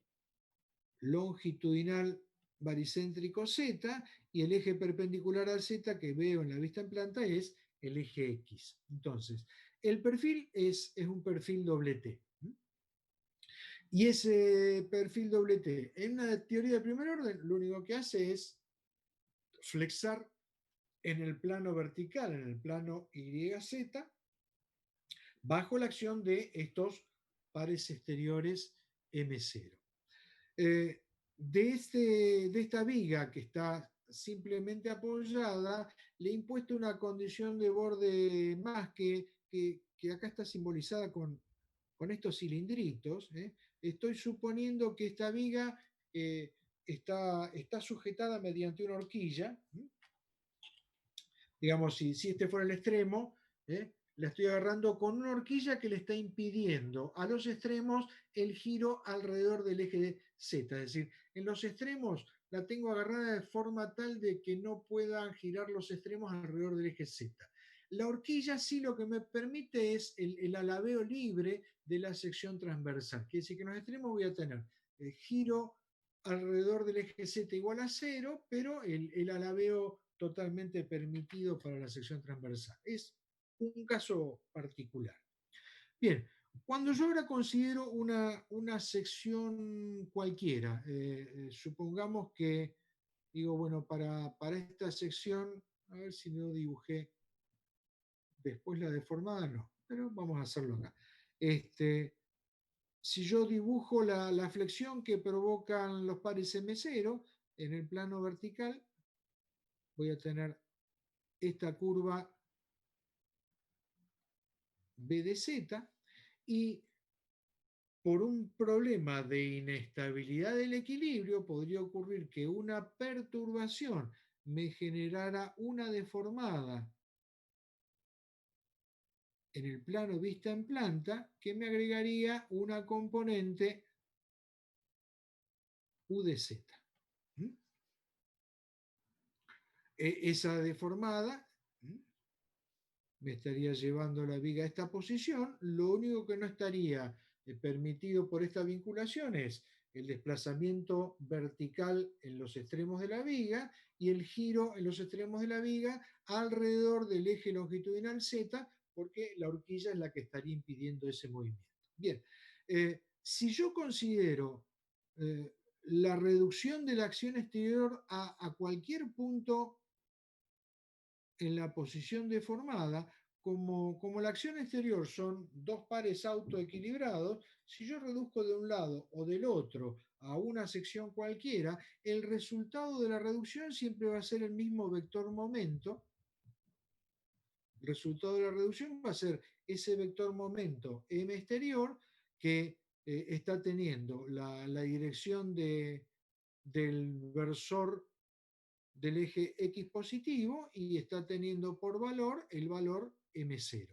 longitudinal baricéntrico Z y el eje perpendicular al Z que veo en la vista en planta es el eje X. Entonces, el perfil es un perfil doble T. Y ese perfil doble T, en una teoría de primer orden, lo único que hace es flexar en el plano vertical, en el plano YZ, bajo la acción de estos pares exteriores M0. De esta viga que está simplemente apoyada, le he impuesto una condición de borde más que acá está simbolizada con estos cilindritos. Estoy suponiendo que esta viga está sujetada mediante una horquilla. Digamos, si este fuera el extremo, la estoy agarrando con una horquilla que le está impidiendo a los extremos el giro alrededor del eje Z. Es decir, en los extremos la tengo agarrada de forma tal de que no puedan girar los extremos alrededor del eje Z. La horquilla sí lo que me permite es el alabeo libre de la sección transversal. Quiere decir que en los extremos voy a tener el giro alrededor del eje Z igual a 0, pero el alabeo totalmente permitido para la sección transversal. Es un caso particular. Bien, cuando yo ahora considero una sección cualquiera, supongamos que, digo, bueno, para esta sección, a ver si no dibujé después la deformada, no, pero vamos a hacerlo acá. Si yo dibujo la flexión que provocan los pares M0 en el plano vertical, voy a tener esta curva B de Z y por un problema de inestabilidad del equilibrio podría ocurrir que una perturbación me generara una deformada en el plano vista en planta que me agregaría una componente U de Z. Esa deformada me estaría llevando la viga a esta posición. Lo único que no estaría permitido por esta vinculación es el desplazamiento vertical en los extremos de la viga y el giro en los extremos de la viga alrededor del eje longitudinal Z, porque la horquilla es la que estaría impidiendo ese movimiento. Bien, si yo considero la reducción de la acción exterior a cualquier punto en la posición deformada, como la acción exterior son dos pares autoequilibrados, si yo reduzco de un lado o del otro a una sección cualquiera, el resultado de la reducción siempre va a ser el mismo vector momento. El resultado de la reducción va a ser ese vector momento M exterior que está teniendo la dirección del versor del eje X positivo y está teniendo por valor el valor M0.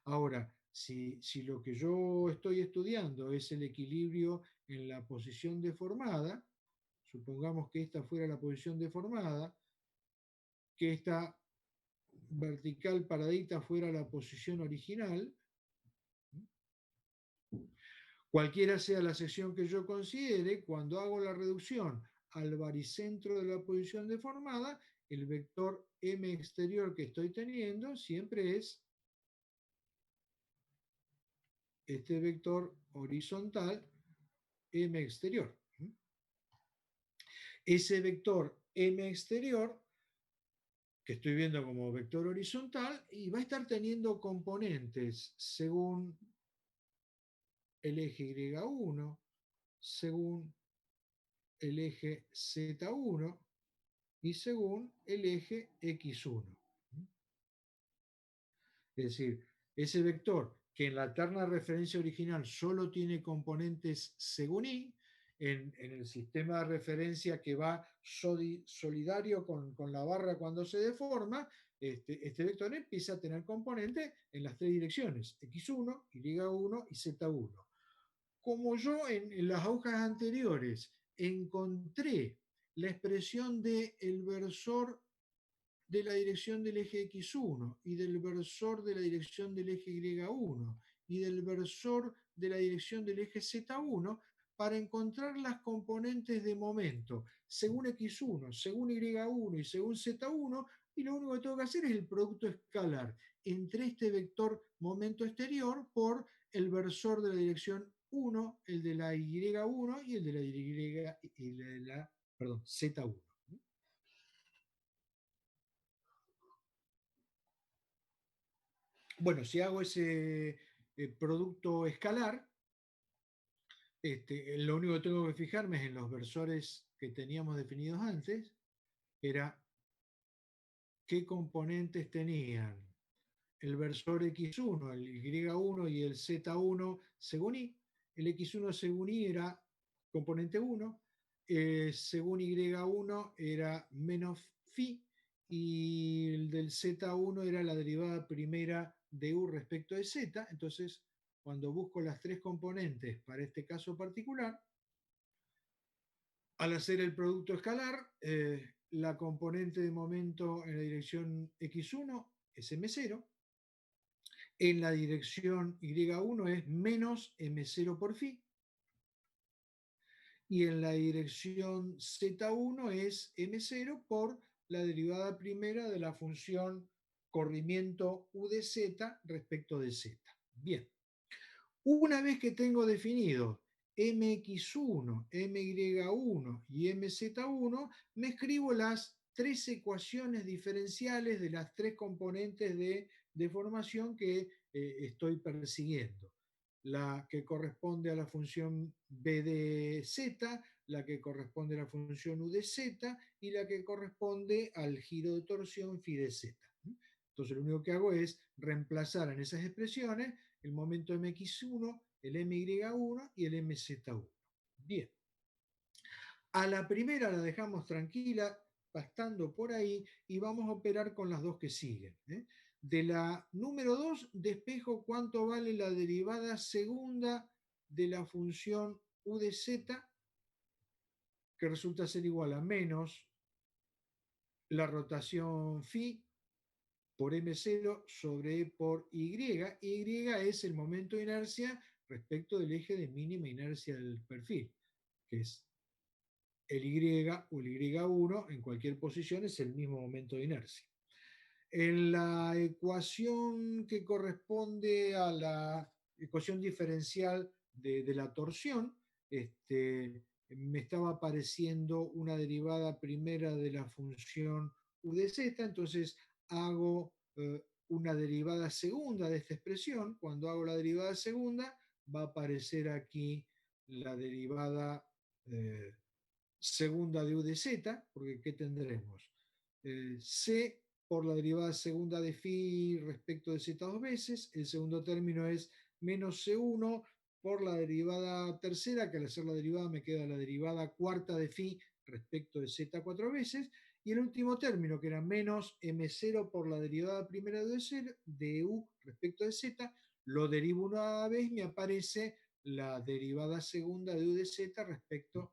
Ahora, si lo que yo estoy estudiando es el equilibrio en la posición deformada, supongamos que esta fuera la posición deformada, que esta vertical paradita fuera la posición original, cualquiera sea la sección que yo considere, cuando hago la reducción al baricentro de la posición deformada, el vector M exterior que estoy teniendo siempre es este vector horizontal M exterior. Ese vector M exterior, que estoy viendo como vector horizontal, y va a estar teniendo componentes según el eje Y1, según el eje Z1 y según el eje X1. Es decir, ese vector que en la terna de referencia original solo tiene componentes según Y, en el sistema de referencia que va solidario con la barra cuando se deforma, este vector empieza a tener componentes en las tres direcciones, X1, Y1 y Z1. Como yo en las hojas anteriores encontré la expresión del versor de la dirección del eje X1 y del versor de la dirección del eje Y1 y del versor de la dirección del eje Z1 para encontrar las componentes de momento según X1, según Y1 y según Z1, y lo único que tengo que hacer es el producto escalar entre este vector momento exterior por el versor de la dirección 1, el de la Y1 y el de la, Z1. Bueno, si hago ese producto escalar, lo único que tengo que fijarme es en los versores que teníamos definidos antes, era qué componentes tenían el versor X1, el Y1 y el Z1 según Y. El X1 según Y era componente 1, según Y1 era menos phi, y el del Z1 era la derivada primera de U respecto de Z. Entonces, cuando busco las tres componentes para este caso particular, al hacer el producto escalar, la componente de momento en la dirección X1 es M0, en la dirección Y1 es menos M0 por phi, y en la dirección Z1 es M0 por la derivada primera de la función corrimiento U de Z respecto de Z. Bien, una vez que tengo definido mx1, my1 y mz1, me escribo las tres ecuaciones diferenciales de las tres componentes de deformación que estoy persiguiendo. La que corresponde a la función b de z, la que corresponde a la función u de z y la que corresponde al giro de torsión phi de z. Entonces lo único que hago es reemplazar en esas expresiones el momento mx1, el my1 y el mz1. Bien. A la primera la dejamos tranquila, pastando por ahí, y vamos a operar con las dos que siguen. De la número 2, despejo cuánto vale la derivada segunda de la función u de z, que resulta ser igual a menos la rotación phi por M0 sobre E por Y. Y es el momento de inercia respecto del eje de mínima inercia del perfil, que es el Y o el Y1 en cualquier posición es el mismo momento de inercia. En la ecuación que corresponde a la ecuación diferencial de la torsión, me estaba apareciendo una derivada primera de la función u de z, entonces hago una derivada segunda de esta expresión. Cuando hago la derivada segunda, va a aparecer aquí la derivada segunda de u de z, porque ¿qué tendremos? C por la derivada segunda de phi respecto de z dos veces, el segundo término es menos C1 por la derivada tercera, que al hacer la derivada me queda la derivada cuarta de phi respecto de z 4 veces, y el último término, que era menos m0 por la derivada primera de u respecto de z, lo derivo una vez, me aparece la derivada segunda de u de z respecto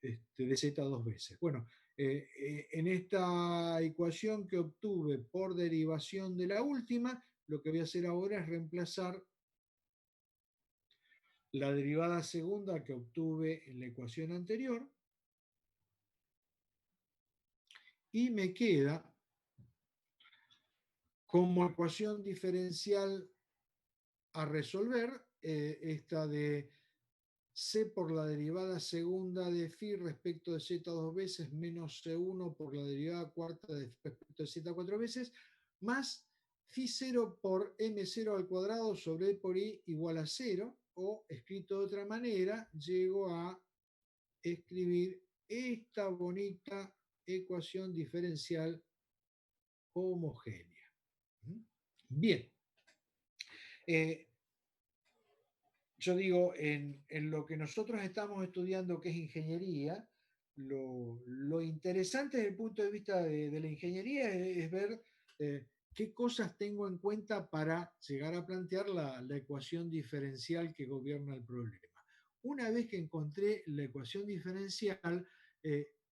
de z 2 veces. Bueno, en esta ecuación que obtuve por derivación de la última, lo que voy a hacer ahora es reemplazar la derivada segunda que obtuve en la ecuación anterior y me queda como ecuación diferencial a resolver esta de c por la derivada segunda de phi respecto de z 2 veces menos c1 por la derivada cuarta respecto de z 4 veces más phi 0 por m0 al cuadrado sobre e por i igual a 0, o escrito de otra manera, llego a escribir esta bonita ecuación diferencial homogénea. Bien. Yo digo, en lo que nosotros estamos estudiando, que es ingeniería, lo interesante desde el punto de vista de la ingeniería es ver qué cosas tengo en cuenta para llegar a plantear la ecuación diferencial que gobierna el problema. Una vez que encontré la ecuación diferencial,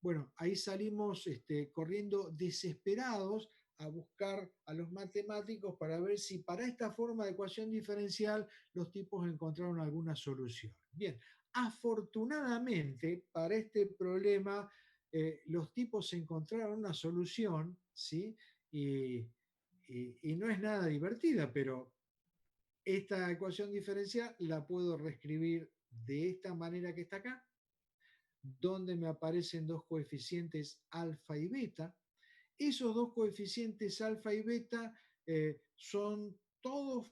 bueno, ahí salimos corriendo desesperados a buscar a los matemáticos para ver si para esta forma de ecuación diferencial los tipos encontraron alguna solución. Bien, afortunadamente para este problema los tipos encontraron una solución, ¿sí? Y no es nada divertida, pero esta ecuación diferencial la puedo reescribir de esta manera que está acá, donde me aparecen dos coeficientes alfa y beta. Esos dos coeficientes alfa y beta son todos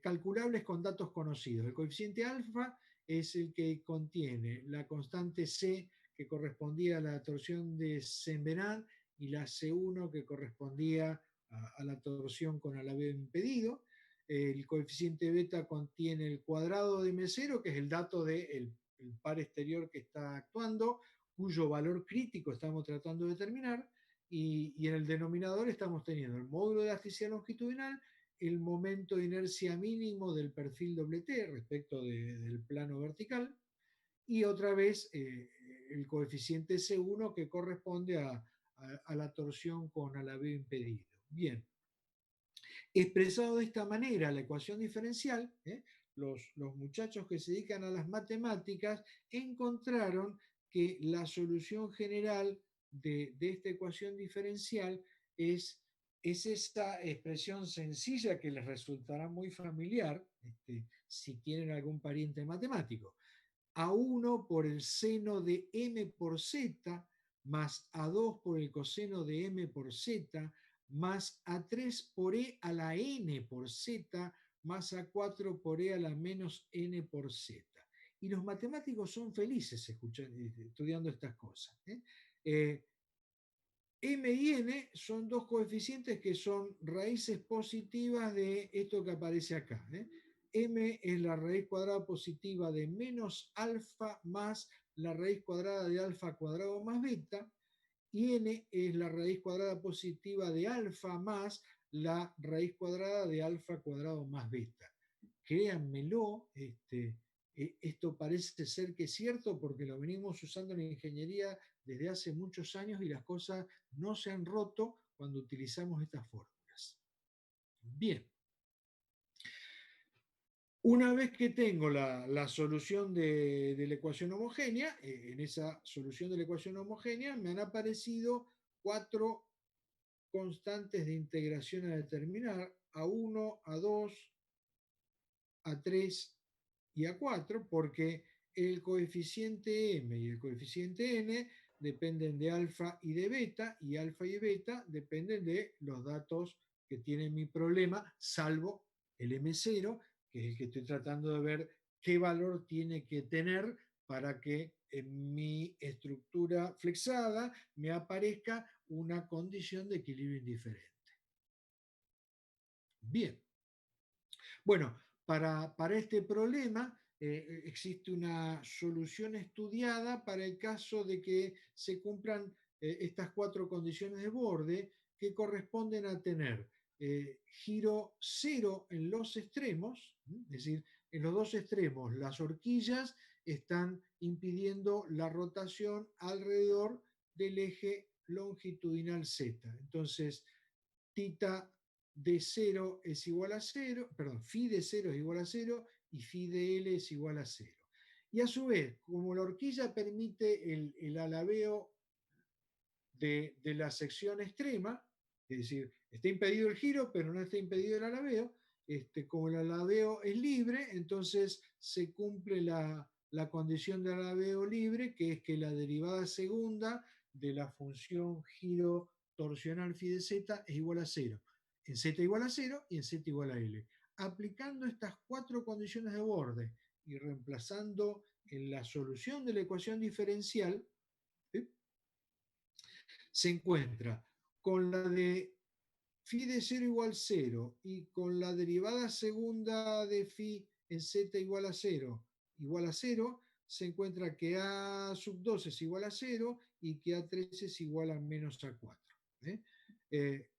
calculables con datos conocidos. El coeficiente alfa es el que contiene la constante C, que correspondía a la torsión de Semberan, y la C1, que correspondía a la torsión con alabeo impedido. El coeficiente beta contiene el cuadrado de M0, que es el dato del par exterior que está actuando, cuyo valor crítico estamos tratando de determinar. Y en el denominador estamos teniendo el módulo de elasticidad longitudinal, el momento de inercia mínimo del perfil T respecto del plano vertical, y otra vez el coeficiente C1, que corresponde a la torsión con alabeo impedido. Bien, expresado de esta manera la ecuación diferencial, los muchachos que se dedican a las matemáticas encontraron que la solución general de esta ecuación diferencial es esta expresión sencilla que les resultará muy familiar si tienen algún pariente matemático. A1 por el seno de m por z más A2 por el coseno de m por z más A3 por e a la n por z más A4 por e a la menos n por z. Y los matemáticos son felices estudiando estas cosas. M y n son dos coeficientes que son raíces positivas de esto que aparece acá. M es la raíz cuadrada positiva de menos alfa más la raíz cuadrada de alfa cuadrado más beta, y n es la raíz cuadrada positiva de alfa más la raíz cuadrada de alfa cuadrado más beta. Créanmelo, esto parece ser que es cierto porque lo venimos usando en la ingeniería desde hace muchos años y las cosas no se han roto cuando utilizamos estas fórmulas. Bien. Una vez que tengo la solución de la ecuación homogénea, en esa solución de la ecuación homogénea me han aparecido 4 constantes de integración a determinar: A1, A2, A3 y A4, porque el coeficiente M y el coeficiente N dependen de alfa y de beta, y alfa y beta dependen de los datos que tiene mi problema, salvo el M0, que es el que estoy tratando de ver qué valor tiene que tener para que en mi estructura flexada me aparezca una condición de equilibrio indiferente. Bien. Bueno, para este problema existe una solución estudiada para el caso de que se cumplan estas cuatro condiciones de borde que corresponden a tener giro cero en los extremos, es decir, en los dos extremos las horquillas están impidiendo la rotación alrededor del eje longitudinal Z. Entonces, tita de 0 es igual a 0, perdón, phi de 0 es igual a 0 y phi de L es igual a 0. Y a su vez, como la horquilla permite el alabeo de la sección extrema, es decir, está impedido el giro, pero no está impedido el alabeo, como el alabeo es libre, entonces se cumple la condición de alabeo libre, que es que la derivada segunda de la función giro torsional phi de z es igual a 0. En z igual a 0 y en z igual a L. Aplicando estas cuatro condiciones de borde y reemplazando en la solución de la ecuación diferencial, ¿sí?, se encuentra con la de phi de 0 igual 0 y con la derivada segunda de phi en z igual a 0, se encuentra que a sub 2 es igual a 0 y que a 3 es igual a menos a 4.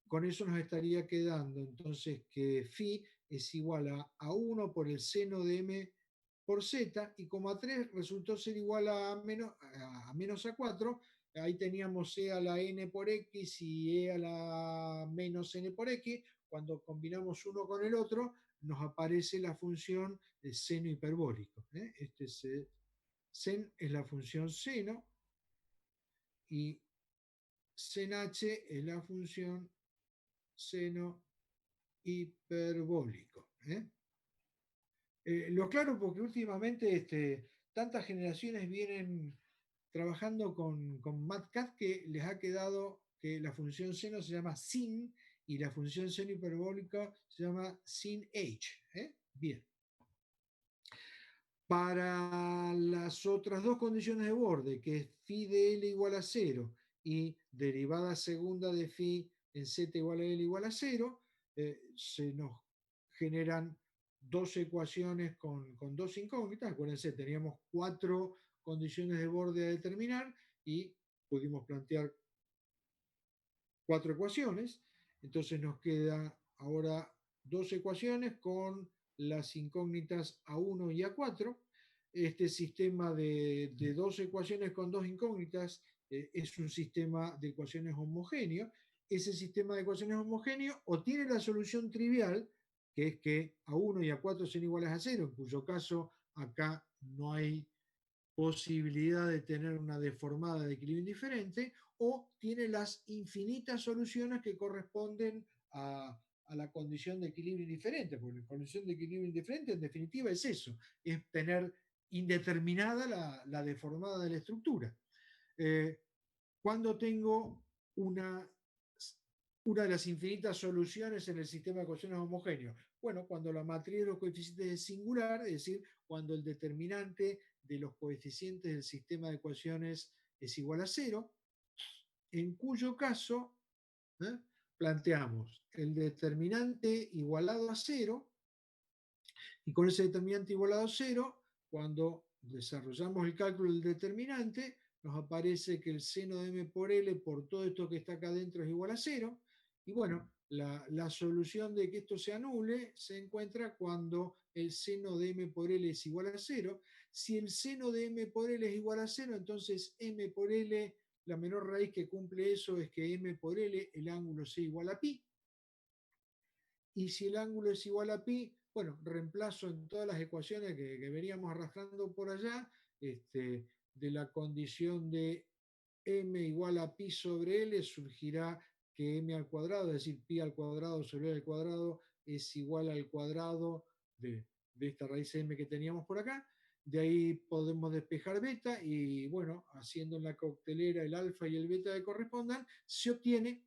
Con eso nos estaría quedando entonces que phi es igual a 1 por el seno de m por z, y como a 3 resultó ser igual a menos a 4, ahí teníamos e a la n por x y e a la menos n por x. Cuando combinamos uno con el otro, nos aparece la función de seno hiperbólico. Sen es la función seno y sen h es la función seno hiperbólico. Lo aclaro porque últimamente tantas generaciones vienen trabajando con MATCAD que les ha quedado que la función seno se llama sin y la función seno hiperbólica se llama sin h. Bien. Para las otras dos condiciones de borde, que es phi de L igual a 0 y derivada segunda de phi en z igual a L igual a 0, se nos generan dos ecuaciones con dos incógnitas. Acuérdense, teníamos cuatro condiciones de borde a determinar y pudimos plantear cuatro ecuaciones. Entonces nos queda ahora dos ecuaciones con las incógnitas A1 y A4. Este sistema de dos ecuaciones con dos incógnitas es un sistema de ecuaciones homogéneo. Ese sistema de ecuaciones homogéneo o tiene la solución trivial, que es que A1 y A4 son iguales a 0, en cuyo caso acá no hay posibilidad de tener una deformada de equilibrio indiferente, o tiene las infinitas soluciones que corresponden a la condición de equilibrio indiferente, porque la condición de equilibrio indiferente en definitiva es eso, es tener indeterminada la deformada de la estructura. Cuando tengo una de las infinitas soluciones en el sistema de ecuaciones homogéneos? Bueno, cuando la matriz de los coeficientes es singular, es decir, cuando el determinante de los coeficientes del sistema de ecuaciones es igual a 0, en cuyo caso planteamos el determinante igualado a 0, y con ese determinante igualado a 0, cuando desarrollamos el cálculo del determinante, nos aparece que el seno de m por L por todo esto que está acá adentro es igual a 0. Y bueno, la solución de que esto se anule se encuentra cuando el seno de m por L es igual a 0. Si el seno de m por L es igual a 0, entonces m por L, la menor raíz que cumple eso es que m por L, el ángulo sea igual a pi. Y si el ángulo es igual a pi, bueno, reemplazo en todas las ecuaciones que veníamos arrastrando por allá, de la condición de m igual a pi sobre L, surgirá que m al cuadrado, es decir, pi al cuadrado sobre L al cuadrado, es igual al cuadrado de esta raíz m que teníamos por acá. De ahí podemos despejar beta y, bueno, haciendo en la coctelera el alfa y el beta que correspondan, se obtiene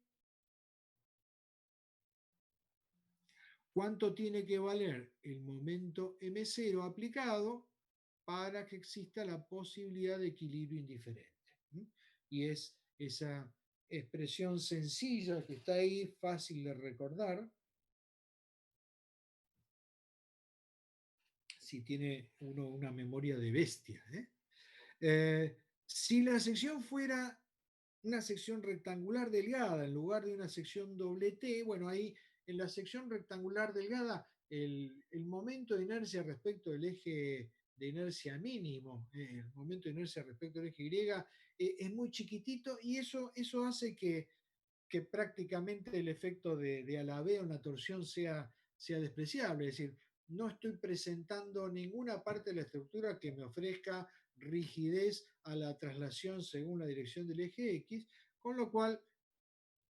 cuánto tiene que valer el momento m0 aplicado para que exista la posibilidad de equilibrio indiferente. Y es esa expresión sencilla que está ahí, fácil de recordar, si tiene uno una memoria de bestia. Si la sección fuera una sección rectangular delgada en lugar de una sección doble T, bueno, ahí en la sección rectangular delgada el momento de inercia respecto del eje de inercia mínimo, el momento de inercia respecto del eje Y, es muy chiquitito y eso hace que prácticamente el efecto de alabeo en la torsión sea despreciable. Es decir, no estoy presentando ninguna parte de la estructura que me ofrezca rigidez a la traslación según la dirección del eje X, con lo cual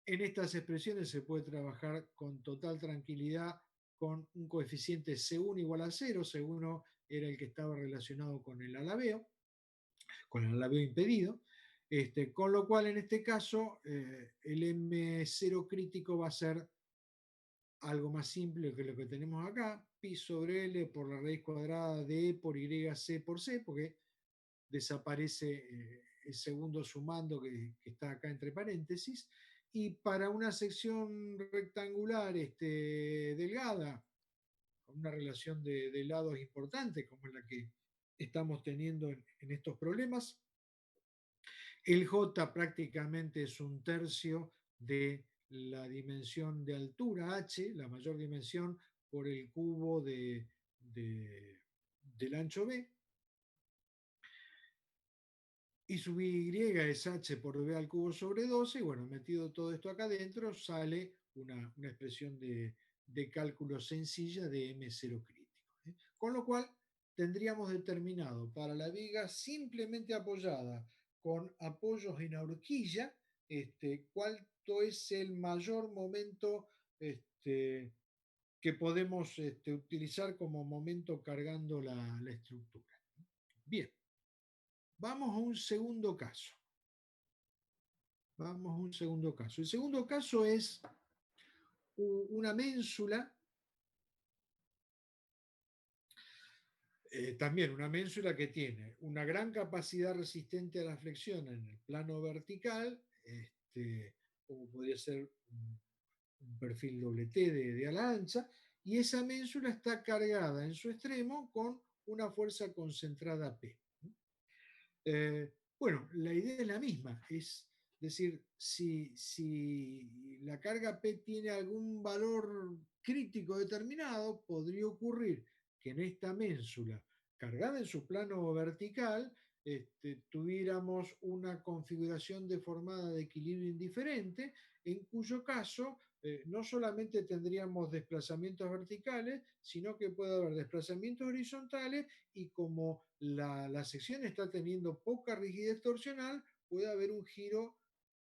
en estas expresiones se puede trabajar con total tranquilidad con un coeficiente C1 igual a 0, C1 era el que estaba relacionado con el alabeo impedido, con lo cual en este caso el M0 crítico va a ser algo más simple que lo que tenemos acá, pi sobre L por la raíz cuadrada de E por YC por C, porque desaparece el segundo sumando que está acá entre paréntesis, y para una sección rectangular delgada, con una relación de lados importante como la que estamos teniendo en estos problemas, el J prácticamente es un tercio de la dimensión de altura H, la mayor dimensión, por el cubo del ancho B, y su y es h por b al cubo sobre 12, y bueno, metido todo esto acá adentro, sale una expresión de cálculo sencilla de M0 crítico. Con lo cual, tendríamos determinado para la viga simplemente apoyada con apoyos en horquilla, cuánto es el mayor momento que podemos utilizar como momento cargando la estructura. Bien, vamos a un segundo caso. Vamos a un segundo caso. El segundo caso es una ménsula, también una ménsula que tiene una gran capacidad resistente a la flexión en el plano vertical, como podría ser un perfil doble T de ala ancha, y esa ménsula está cargada en su extremo con una fuerza concentrada P. Bueno, la idea es la misma, es decir, si la carga P tiene algún valor crítico determinado, podría ocurrir que en esta ménsula, cargada en su plano vertical, tuviéramos una configuración deformada de equilibrio indiferente, en cuyo caso no solamente tendríamos desplazamientos verticales, sino que puede haber desplazamientos horizontales, y como la sección está teniendo poca rigidez torsional, puede haber un giro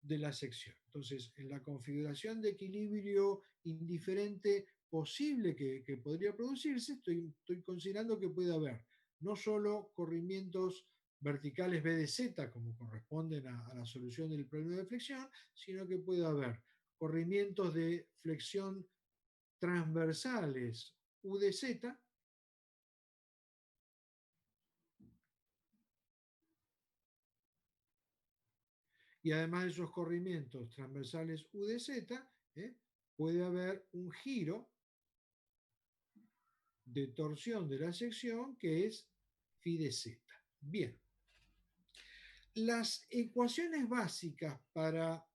de la sección. Entonces, en la configuración de equilibrio indiferente posible que podría producirse, estoy considerando que puede haber no solo corrimientos verticales B de Z, como corresponden a la solución del problema de flexión, sino que puede haber corrimientos de flexión transversales U de Z, y además de esos corrimientos transversales U de Z, puede haber un giro de torsión de la sección que es phi de Z. Bien, las ecuaciones básicas para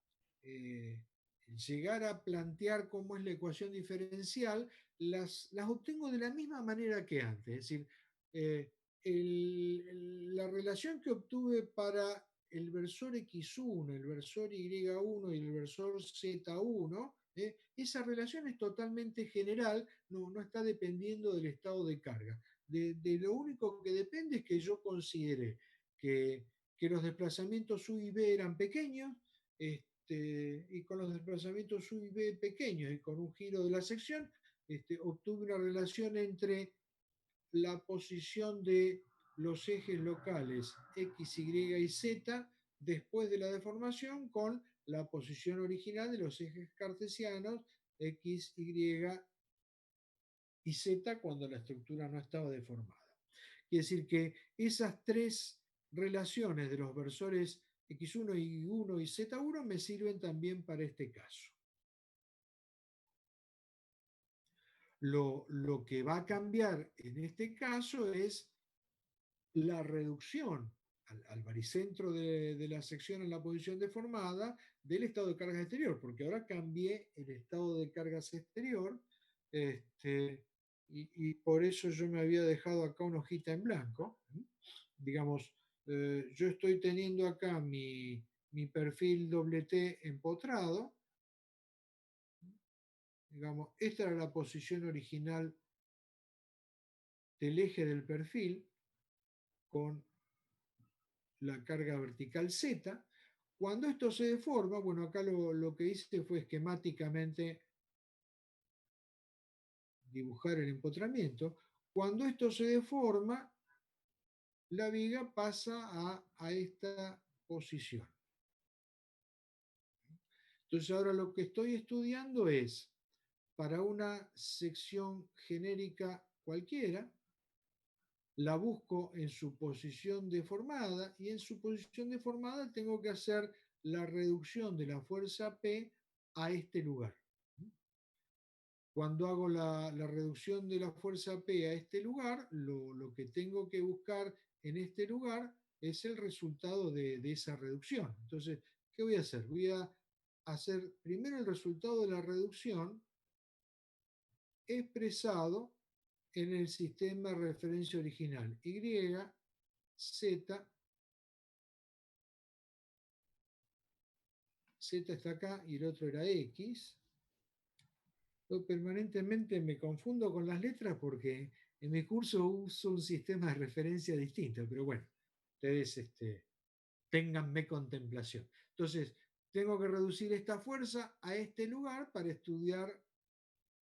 llegar a plantear cómo es la ecuación diferencial, las obtengo de la misma manera que antes. Es decir, la relación que obtuve para el versor X1, el versor Y1 y el versor Z1, esa relación es totalmente general, no está dependiendo del estado de carga. De lo único que depende es que yo considere que los desplazamientos U y B eran pequeños, y con los desplazamientos U y B pequeños y con un giro de la sección, obtuve una relación entre la posición de los ejes locales X, Y y Z después de la deformación con la posición original de los ejes cartesianos X, Y y Z cuando la estructura no estaba deformada. Quiere decir que esas tres relaciones de los versores X1, Y1 y Z1 me sirven también para este caso. Lo que va a cambiar en este caso es la reducción al baricentro de la sección en la posición deformada del estado de cargas exterior, porque ahora cambié el estado de cargas exterior, este, y por eso yo me había dejado acá una hojita en blanco. Digamos, yo estoy teniendo acá mi perfil doble T empotrado. Digamos, esta era la posición original del eje del perfil con la carga vertical Z. Cuando esto se deforma, bueno, acá lo que hice fue esquemáticamente dibujar el empotramiento. Cuando esto se deforma, la viga pasa a esta posición. Entonces ahora lo que estoy estudiando es, para una sección genérica cualquiera, la busco en su posición deformada y en su posición deformada tengo que hacer la reducción de la fuerza P a este lugar. Cuando hago la reducción de la fuerza P a este lugar, lo que tengo que buscar en este lugar es el resultado de esa reducción. Entonces, ¿qué voy a hacer? Voy a hacer primero el resultado de la reducción expresado en el sistema de referencia original. Y, Z, Z está acá y el otro era X. Yo permanentemente me confundo con las letras porque en mi curso uso un sistema de referencia distinto, pero bueno, ustedes ténganme contemplación. Entonces, tengo que reducir esta fuerza a este lugar para estudiar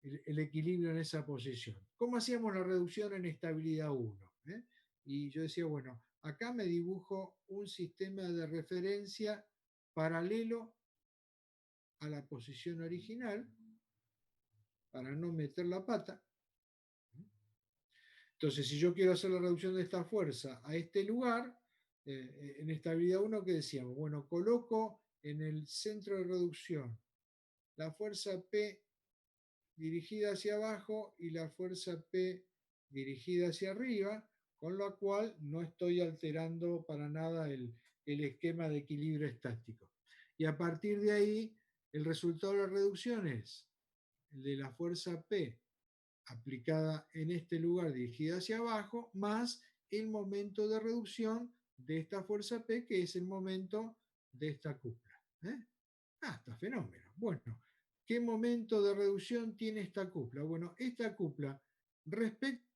el equilibrio en esa posición. ¿Cómo hacíamos la reducción en estabilidad 1? Y yo decía, bueno, acá me dibujo un sistema de referencia paralelo a la posición original para no meter la pata. Entonces, si yo quiero hacer la reducción de esta fuerza a este lugar, en estabilidad 1, ¿qué decíamos? Bueno, coloco en el centro de reducción la fuerza P dirigida hacia abajo y la fuerza P dirigida hacia arriba, con lo cual no estoy alterando para nada el esquema de equilibrio estático. Y a partir de ahí, el resultado de la reducción es el de la fuerza P aplicada en este lugar dirigida hacia abajo, más el momento de reducción de esta fuerza P, que es el momento de esta cupla. Está fenómeno. Bueno, ¿qué momento de reducción tiene esta cupla? Bueno, esta cupla respecto a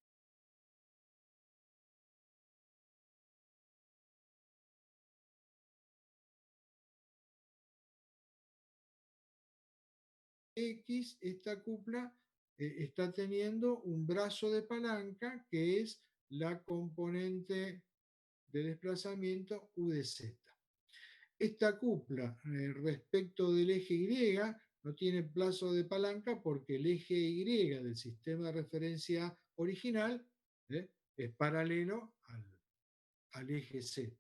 X, esta cupla está teniendo un brazo de palanca que es la componente de desplazamiento U de Z. Esta cupla respecto del eje Y no tiene plazo de palanca porque el eje Y del sistema de referencia original es paralelo al eje Z.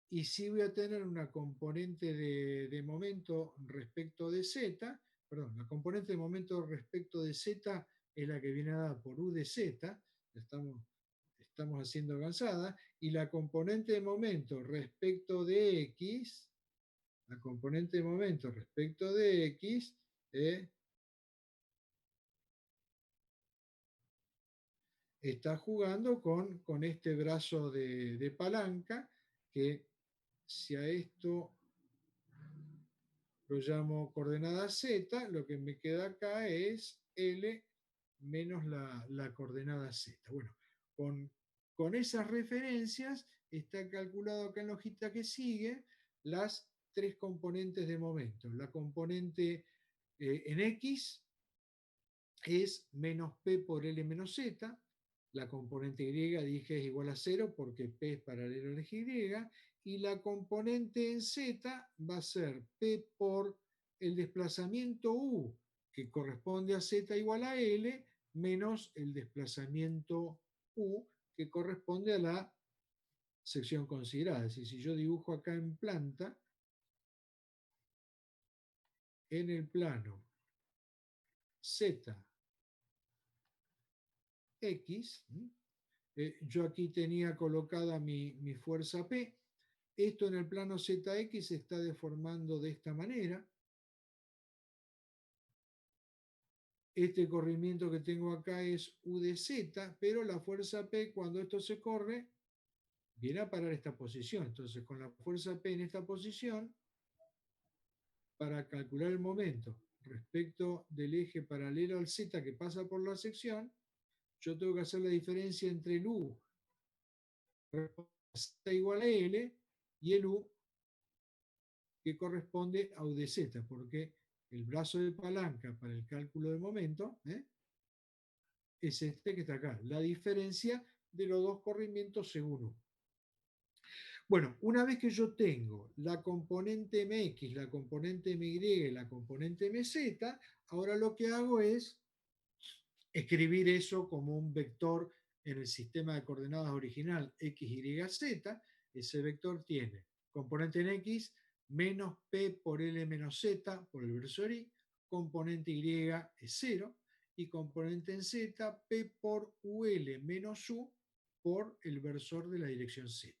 Y sí voy a tener una componente de momento respecto de Z, perdón, la componente de momento respecto de Z es la que viene dada por U de Z, estamos haciendo avanzada, y la componente de momento respecto de X, la componente de momento respecto de X, está jugando con este brazo de palanca, que si a esto lo llamo coordenada Z, lo que me queda acá es L menos la coordenada Z. Bueno, con esas referencias está calculado acá en la hojita que sigue las tres componentes de momento. La componente en X es menos P por L menos Z. La componente Y dije es igual a 0 porque P es paralelo al eje Y. Y la componente en Z va a ser P por el desplazamiento U, que corresponde a Z igual a L, menos el desplazamiento U, que corresponde a la sección considerada. Es decir, si yo dibujo acá en planta, en el plano Z X. Yo aquí tenía colocada mi fuerza P. Esto en el plano ZX se está deformando de esta manera. Este corrimiento que tengo acá es U de Z, pero la fuerza P cuando esto se corre viene a parar esta posición. Entonces con la fuerza P en esta posición, para calcular el momento respecto del eje paralelo al Z que pasa por la sección, yo tengo que hacer la diferencia entre el U igual a L y el U que corresponde a U de Z, porque el brazo de palanca para el cálculo de momento es este que está acá, la diferencia de los dos corrimientos según U. Bueno, una vez que yo tengo la componente MX, la componente MY y la componente MZ, ahora lo que hago es escribir eso como un vector en el sistema de coordenadas original X, Y, Z. Ese vector tiene componente en X menos P por L menos Z por el versor Y, componente Y es 0 y componente en Z P por UL menos U por el versor de la dirección Z.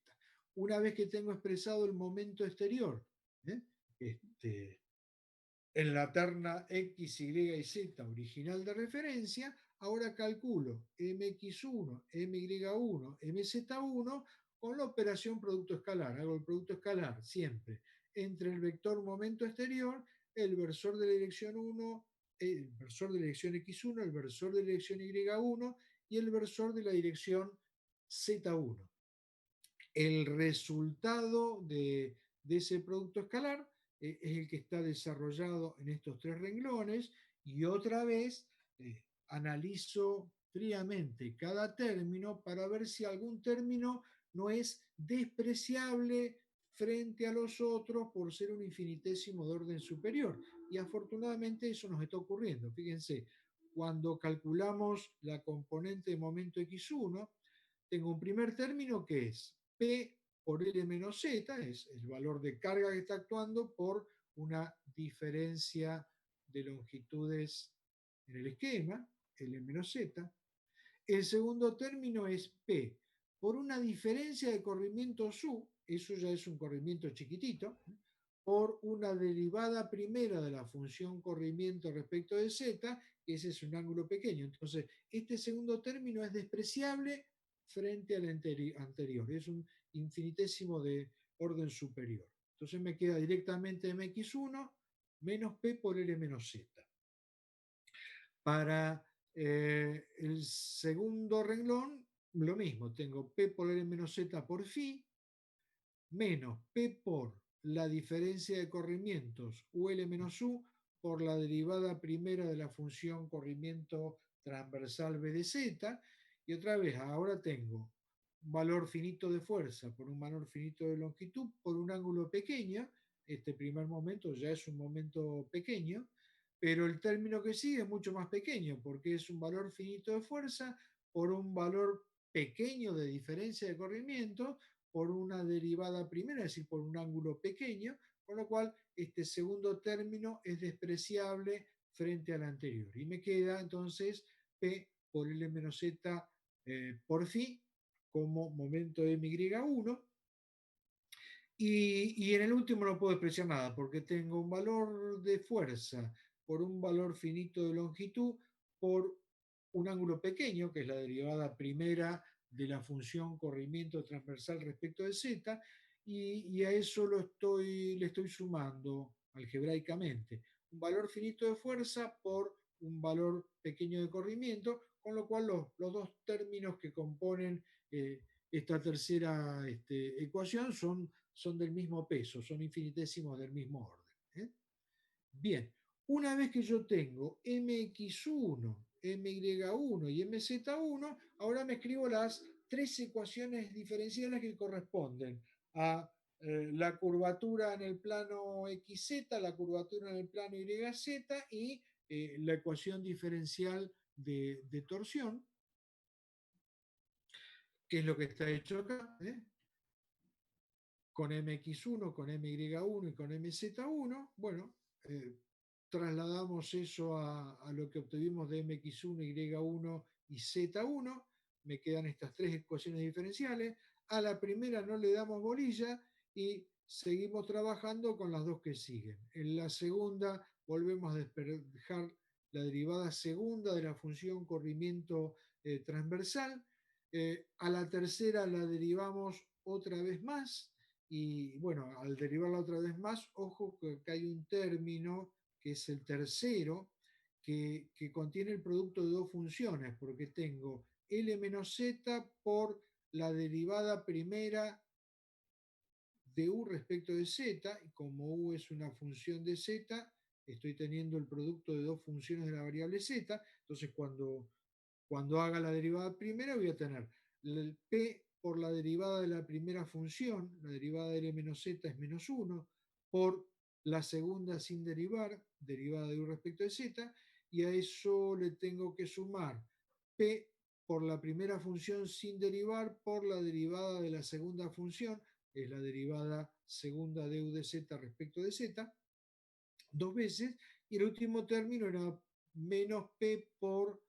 Una vez que tengo expresado el momento exterior, ¿eh? En la terna X, Y y Z original de referencia, ahora calculo MX1, MY1, MZ1 con la operación producto escalar. Hago el producto escalar siempre entre el vector momento exterior, el versor de la dirección 1, el versor de la dirección X1, el versor de la dirección Y1 y el versor de la dirección Z1. El resultado de ese producto escalar es el que está desarrollado en estos tres renglones y otra vez analizo fríamente cada término para ver si algún término no es despreciable frente a los otros por ser un infinitésimo de orden superior. Y afortunadamente eso nos está ocurriendo. Fíjense, cuando calculamos la componente de momento x1, tengo un primer término que es P por L menos Z, es el valor de carga que está actuando por una diferencia de longitudes en el esquema, L menos Z. El segundo término es P por una diferencia de corrimiento U, eso ya es un corrimiento chiquitito, por una derivada primera de la función corrimiento respecto de Z, que ese es un ángulo pequeño. Entonces, este segundo término es despreciable frente al anterior, es un infinitésimo de orden superior. Entonces me queda directamente mx1 menos p por l menos z. Para el segundo renglón, lo mismo, tengo p por l menos z por phi, menos p por la diferencia de corrimientos UL menos U por la derivada primera de la función corrimiento transversal B de Z, y otra vez, ahora tengo un valor finito de fuerza por un valor finito de longitud por un ángulo pequeño. Este primer momento ya es un momento pequeño, pero el término que sigue es mucho más pequeño porque es un valor finito de fuerza por un valor pequeño de diferencia de corrimiento por una derivada primera, es decir, por un ángulo pequeño, con lo cual este segundo término es despreciable frente al anterior. Y me queda entonces P por L menos Z por phi como momento de MY1. Y en el último no puedo despreciar nada porque tengo un valor de fuerza por un valor finito de longitud por un ángulo pequeño, que es la derivada primera de la función corrimiento transversal respecto de z, y a eso le estoy sumando algebraicamente un valor finito de fuerza por un valor pequeño de corrimiento, con lo cual los dos términos que componen esta tercera ecuación son del mismo peso, son infinitésimos del mismo orden. Bien, una vez que yo tengo mx1, my1 y mz1, ahora me escribo las tres ecuaciones diferenciales que corresponden a la curvatura en el plano xz, la curvatura en el plano yz y la ecuación diferencial de torsión, que es lo que está hecho acá, con mx1, con my1 y con mz1. Bueno, trasladamos eso a lo que obtuvimos de mx1, y1 y Z1. Me quedan estas tres ecuaciones diferenciales. A la primera no le damos bolilla y seguimos trabajando con las dos que siguen. En la segunda volvemos a despejar la derivada segunda de la función corrimiento transversal. A la tercera la derivamos otra vez más y bueno, al derivarla otra vez más, ojo que hay un término que es el tercero, que contiene el producto de dos funciones, porque tengo L menos Z por la derivada primera de U respecto de Z, y como U es una función de Z, estoy teniendo el producto de dos funciones de la variable Z, entonces cuando haga la derivada primera voy a tener el P por la derivada de la primera función, la derivada de L menos Z es menos 1, por la segunda sin derivar, derivada de U respecto de Z, y a eso le tengo que sumar P por la primera función sin derivar por la derivada de la segunda función, es la derivada segunda de U de Z respecto de Z, dos veces, y el último término era menos P por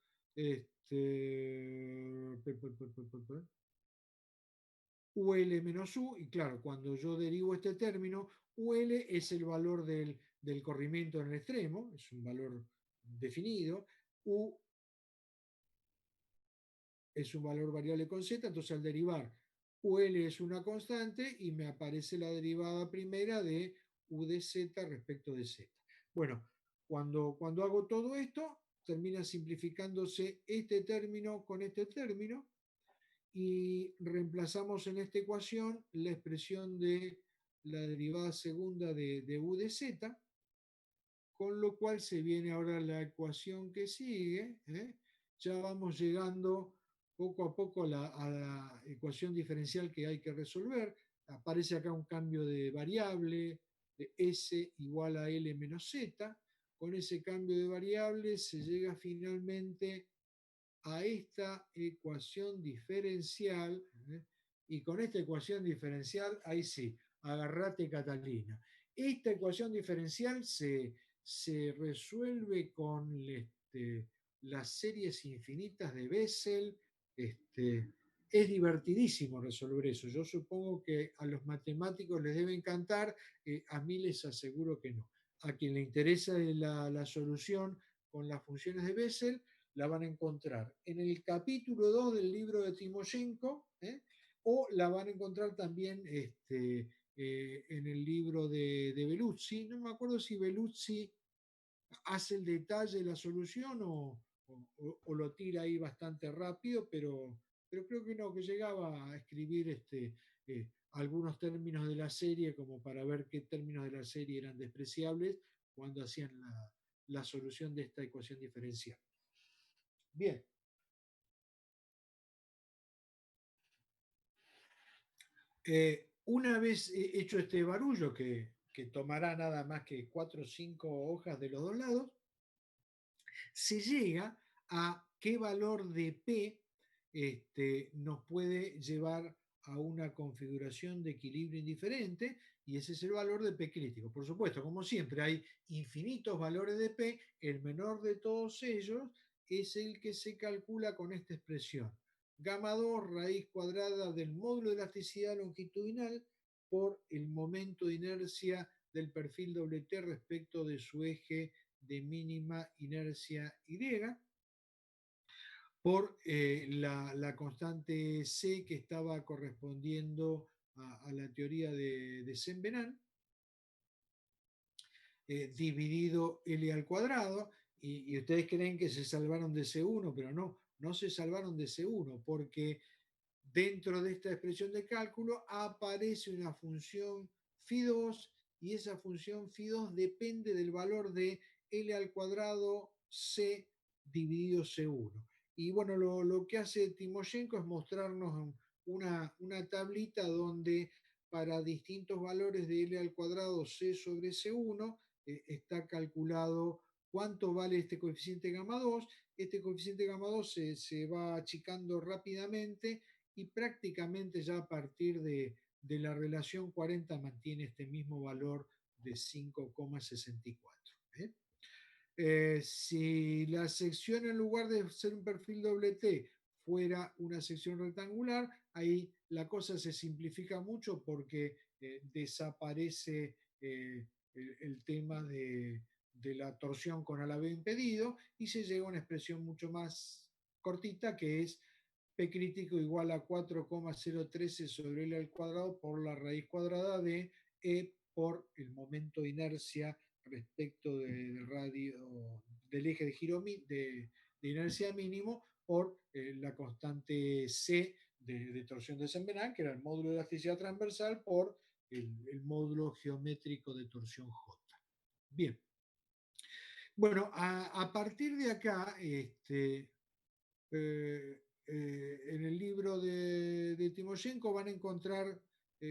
UL menos U, y claro, cuando yo derivo este término, UL es el valor del corrimiento en el extremo, es un valor definido, U es un valor variable con Z, entonces al derivar UL es una constante y me aparece la derivada primera de U de Z respecto de Z. Bueno, cuando hago todo esto, termina simplificándose este término con este término y reemplazamos en esta ecuación la expresión de la derivada segunda de U de Z, con lo cual se viene ahora la ecuación que sigue, ya vamos llegando poco a poco a la ecuación diferencial que hay que resolver. Aparece acá un cambio de variable, de S igual a L menos Z. Con ese cambio de variable se llega finalmente a esta ecuación diferencial, y con esta ecuación diferencial, ahí sí, agarrate Catalina. Esta ecuación diferencial se resuelve con las series infinitas de Bessel. Es divertidísimo resolver eso. Yo supongo que a los matemáticos les debe encantar, a mí les aseguro que no. A quien le interesa la solución con las funciones de Bessel, la van a encontrar en el capítulo 2 del libro de Timoshenko, o la van a encontrar también en el libro de Beluzzi. No me acuerdo si Beluzzi hace el detalle de la solución o lo tira ahí bastante rápido, pero creo que no, que llegaba a escribir algunos términos de la serie como para ver qué términos de la serie eran despreciables cuando hacían la solución de esta ecuación diferencial. Bien. Una vez hecho este barullo, que tomará nada más que 4 o 5 hojas de los dos lados, se llega a qué valor de P nos puede llevar a una configuración de equilibrio indiferente, y ese es el valor de P crítico. Por supuesto, como siempre, hay infinitos valores de P, el menor de todos ellos es el que se calcula con esta expresión. Gamma 2 raíz cuadrada del módulo de elasticidad longitudinal por el momento de inercia del perfil T respecto de su eje de mínima inercia Y, por la constante C que estaba correspondiendo a la teoría de Saint-Venant, dividido L al cuadrado, y ustedes creen que se salvaron de C1, pero no se salvaron de C1, porque dentro de esta expresión de cálculo aparece una función phi2, y esa función phi2 depende del valor de L al cuadrado C dividido C1. Y bueno, lo que hace Timoshenko es mostrarnos una tablita donde para distintos valores de L al cuadrado C sobre C1 está calculado cuánto vale este coeficiente gamma 2. Este coeficiente gamma 2 se va achicando rápidamente y prácticamente ya a partir de la relación 40 mantiene este mismo valor de 5,64. Si la sección en lugar de ser un perfil doble T fuera una sección rectangular, ahí la cosa se simplifica mucho porque desaparece el tema de la torsión con alabeo impedido y se llega a una expresión mucho más cortita que es P crítico igual a 4,013 sobre L al cuadrado por la raíz cuadrada de E por el momento de inercia respecto del radio, del eje de giro de inercia mínimo por la constante C de torsión de Semmelmann, que era el módulo de elasticidad transversal, por el módulo geométrico de torsión J. Bien. Bueno, a partir de acá, en el libro de Timoshenko van a encontrar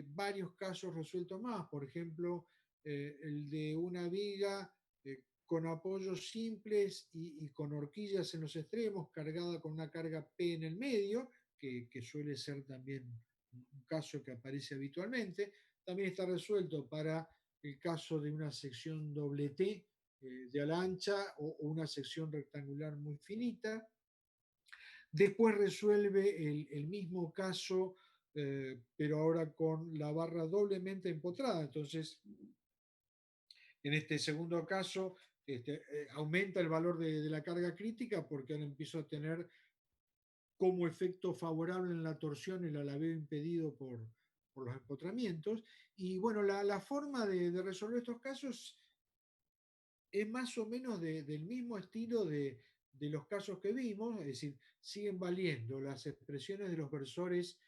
varios casos resueltos más, por ejemplo, el de una viga con apoyos simples y con horquillas en los extremos, cargada con una carga P en el medio, que suele ser también un caso que aparece habitualmente. También está resuelto para el caso de una sección doble T de ala ancha o una sección rectangular muy finita. Después resuelve el mismo caso, pero ahora con la barra doblemente empotrada. Entonces, en este segundo caso, aumenta el valor de la carga crítica porque ahora empiezo a tener como efecto favorable en la torsión el alabeo impedido por los empotramientos. Y bueno, la forma de resolver estos casos es más o menos del mismo estilo de los casos que vimos, es decir, siguen valiendo las expresiones de los versores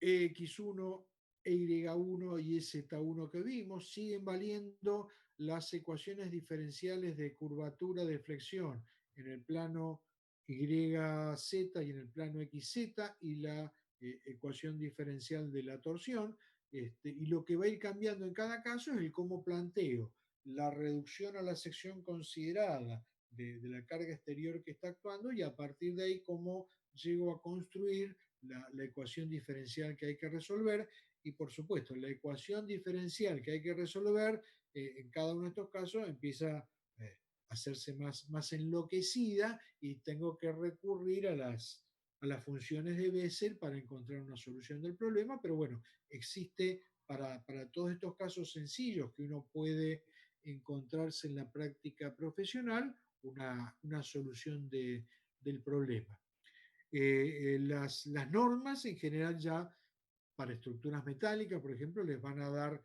EX1, EY1 y Z1 que vimos, siguen valiendo las ecuaciones diferenciales de curvatura de flexión en el plano YZ y en el plano XZ y la ecuación diferencial de la torsión. Y lo que va a ir cambiando en cada caso es el cómo planteo la reducción a la sección considerada de la carga exterior que está actuando y a partir de ahí cómo llego a construir la ecuación diferencial que hay que resolver y por supuesto la ecuación diferencial que hay que resolver en cada uno de estos casos empieza a hacerse más enloquecida y tengo que recurrir a las funciones de Bessel para encontrar una solución del problema, pero bueno, existe para todos estos casos sencillos que uno puede encontrarse en la práctica profesional una solución del problema. Las normas en general ya para estructuras metálicas, por ejemplo, les van a dar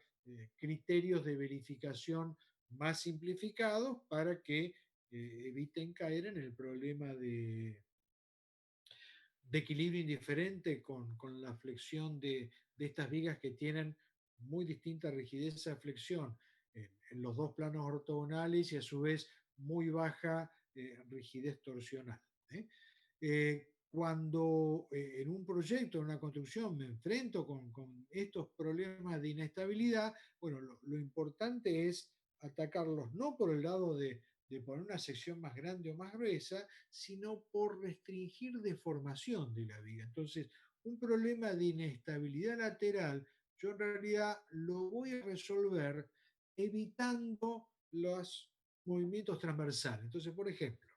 criterios de verificación más simplificados para que eviten caer en el problema de equilibrio indiferente con la flexión de estas vigas que tienen muy distinta rigidez de flexión en los dos planos ortogonales y a su vez muy baja rigidez torsional. Cuando en un proyecto, en una construcción, me enfrento con estos problemas de inestabilidad, bueno, lo importante es atacarlos no por el lado de poner una sección más grande o más gruesa, sino por restringir deformación de la viga. Entonces, un problema de inestabilidad lateral, yo en realidad lo voy a resolver evitando los movimientos transversales. Entonces, por ejemplo,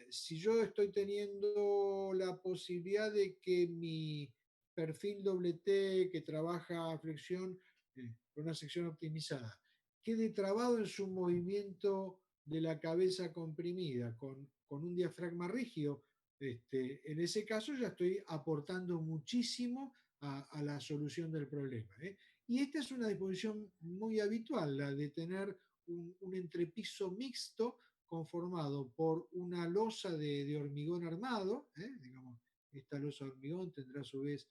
si yo estoy teniendo la posibilidad de que mi perfil doble T que trabaja a flexión con una sección optimizada quede trabado en su movimiento de la cabeza comprimida con un diafragma rígido, en ese caso ya estoy aportando muchísimo a la solución del problema. Y esta es una disposición muy habitual, la de tener un entrepiso mixto conformado por una losa de hormigón armado, digamos, esta losa de hormigón tendrá a su vez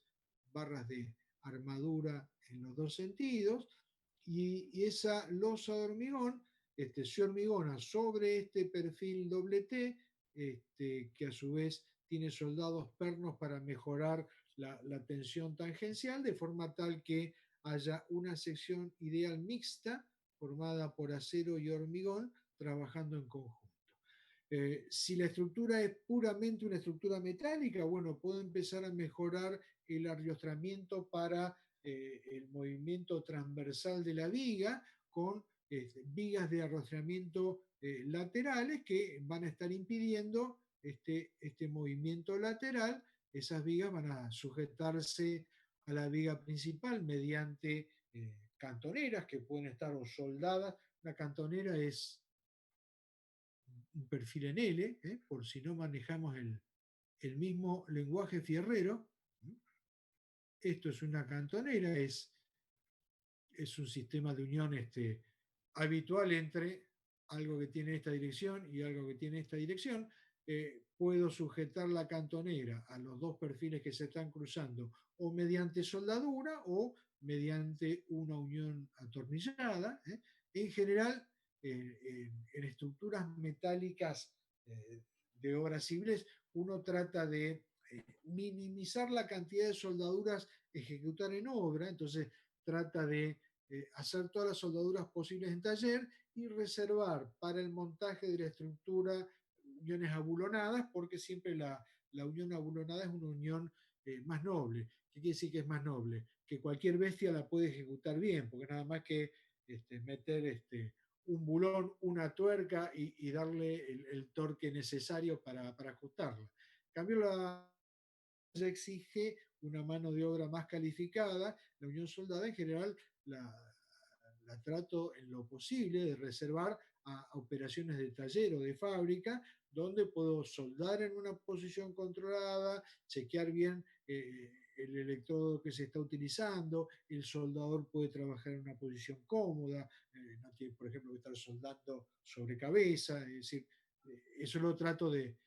barras de armadura en los dos sentidos, y esa losa de hormigón se hormigona sobre este perfil doble T, que a su vez tiene soldados pernos para mejorar la tensión tangencial, de forma tal que haya una sección ideal mixta formada por acero y hormigón trabajando en conjunto. Si la estructura es puramente una estructura metálica, bueno, puedo empezar a mejorar el arriostramiento para el movimiento transversal de la viga con vigas de arrastramiento laterales que van a estar impidiendo este movimiento lateral. Esas vigas van a sujetarse a la viga principal mediante cantoneras que pueden estar o soldadas. La cantonera es un perfil en L, por si no manejamos el mismo lenguaje fierrero. Esto es una cantonera, es un sistema de unión habitual entre algo que tiene esta dirección y algo que tiene esta dirección. Puedo sujetar la cantonera a los dos perfiles que se están cruzando o mediante soldadura o mediante una unión atornillada. En general, en estructuras metálicas de obras civiles, uno trata de minimizar la cantidad de soldaduras ejecutar en obra, entonces trata de hacer todas las soldaduras posibles en taller y reservar para el montaje de la estructura uniones abulonadas, porque siempre la unión abulonada es una unión más noble. ¿Qué quiere decir que es más noble? Que cualquier bestia la puede ejecutar bien, porque nada más que meter un bulón, una tuerca y darle el torque necesario para ajustarla. En cambio, la ya exige una mano de obra más calificada. La unión soldada en general la trato en lo posible de reservar a operaciones de taller o de fábrica, donde puedo soldar en una posición controlada, chequear bien el electrodo que se está utilizando, el soldador puede trabajar en una posición cómoda, no tiene, por ejemplo, que estar soldando sobre cabeza, es decir, eso lo trato de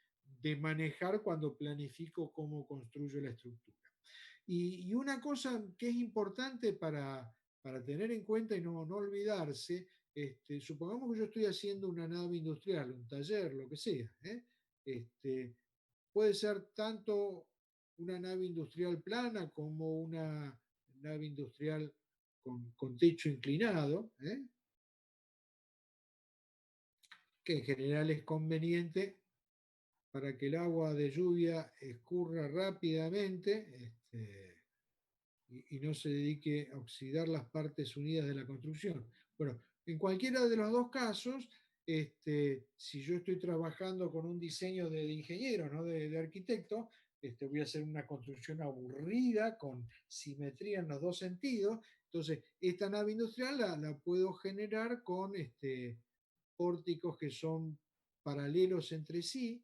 manejar cuando planifico cómo construyo la estructura. Y una cosa que es importante para tener en cuenta y no olvidarse, supongamos que yo estoy haciendo una nave industrial, un taller, lo que sea, puede ser tanto una nave industrial plana como una nave industrial con techo inclinado, que en general es conveniente para que el agua de lluvia escurra rápidamente y no se dedique a oxidar las partes unidas de la construcción. Bueno, en cualquiera de los dos casos, si yo estoy trabajando con un diseño de ingeniero, no de arquitecto, voy a hacer una construcción aburrida, con simetría en los dos sentidos. Entonces, esta nave industrial la puedo generar con pórticos que son paralelos entre sí.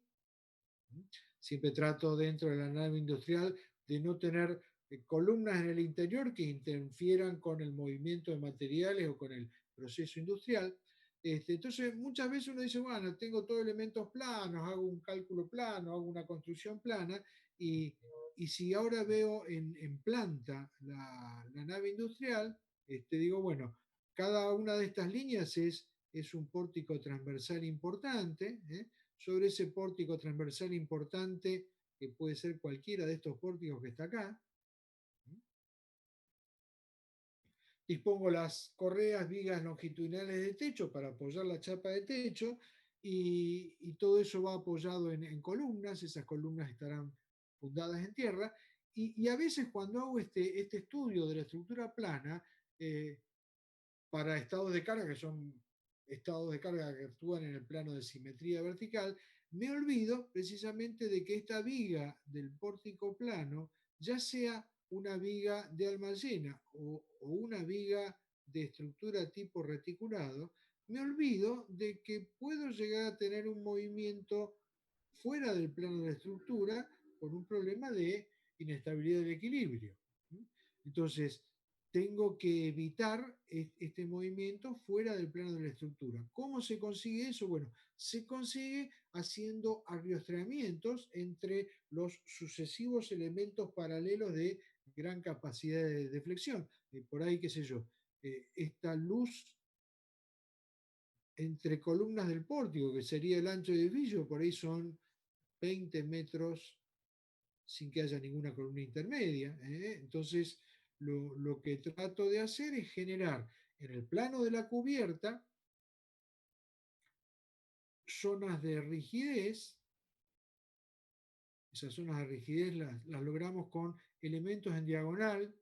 Siempre trato dentro de la nave industrial de no tener columnas en el interior que interfieran con el movimiento de materiales o con el proceso industrial. Entonces, muchas veces uno dice, bueno, tengo todos elementos planos, hago un cálculo plano, hago una construcción plana, y si ahora veo en planta la nave industrial, digo, bueno, cada una de estas líneas es un pórtico transversal importante, sobre ese pórtico transversal importante, que puede ser cualquiera de estos pórticos que está acá. Dispongo las correas, vigas longitudinales de techo para apoyar la chapa de techo y todo eso va apoyado en columnas, esas columnas estarán fundadas en tierra y a veces cuando hago este estudio de la estructura plana, para estados de carga, que son estados de carga que actúan en el plano de simetría vertical, me olvido precisamente de que esta viga del pórtico plano, ya sea una viga de alma llena o una viga de estructura tipo reticulado, me olvido de que puedo llegar a tener un movimiento fuera del plano de la estructura por un problema de inestabilidad del equilibrio. Entonces, tengo que evitar este movimiento fuera del plano de la estructura. ¿Cómo se consigue eso? Bueno, se consigue haciendo arriostramientos entre los sucesivos elementos paralelos de gran capacidad de flexión. Por ahí, qué sé yo, esta luz entre columnas del pórtico, que sería el ancho de edificio, por ahí son 20 metros sin que haya ninguna columna intermedia. Entonces, lo que trato de hacer es generar en el plano de la cubierta zonas de rigidez. Esas zonas de rigidez las logramos con elementos en diagonal,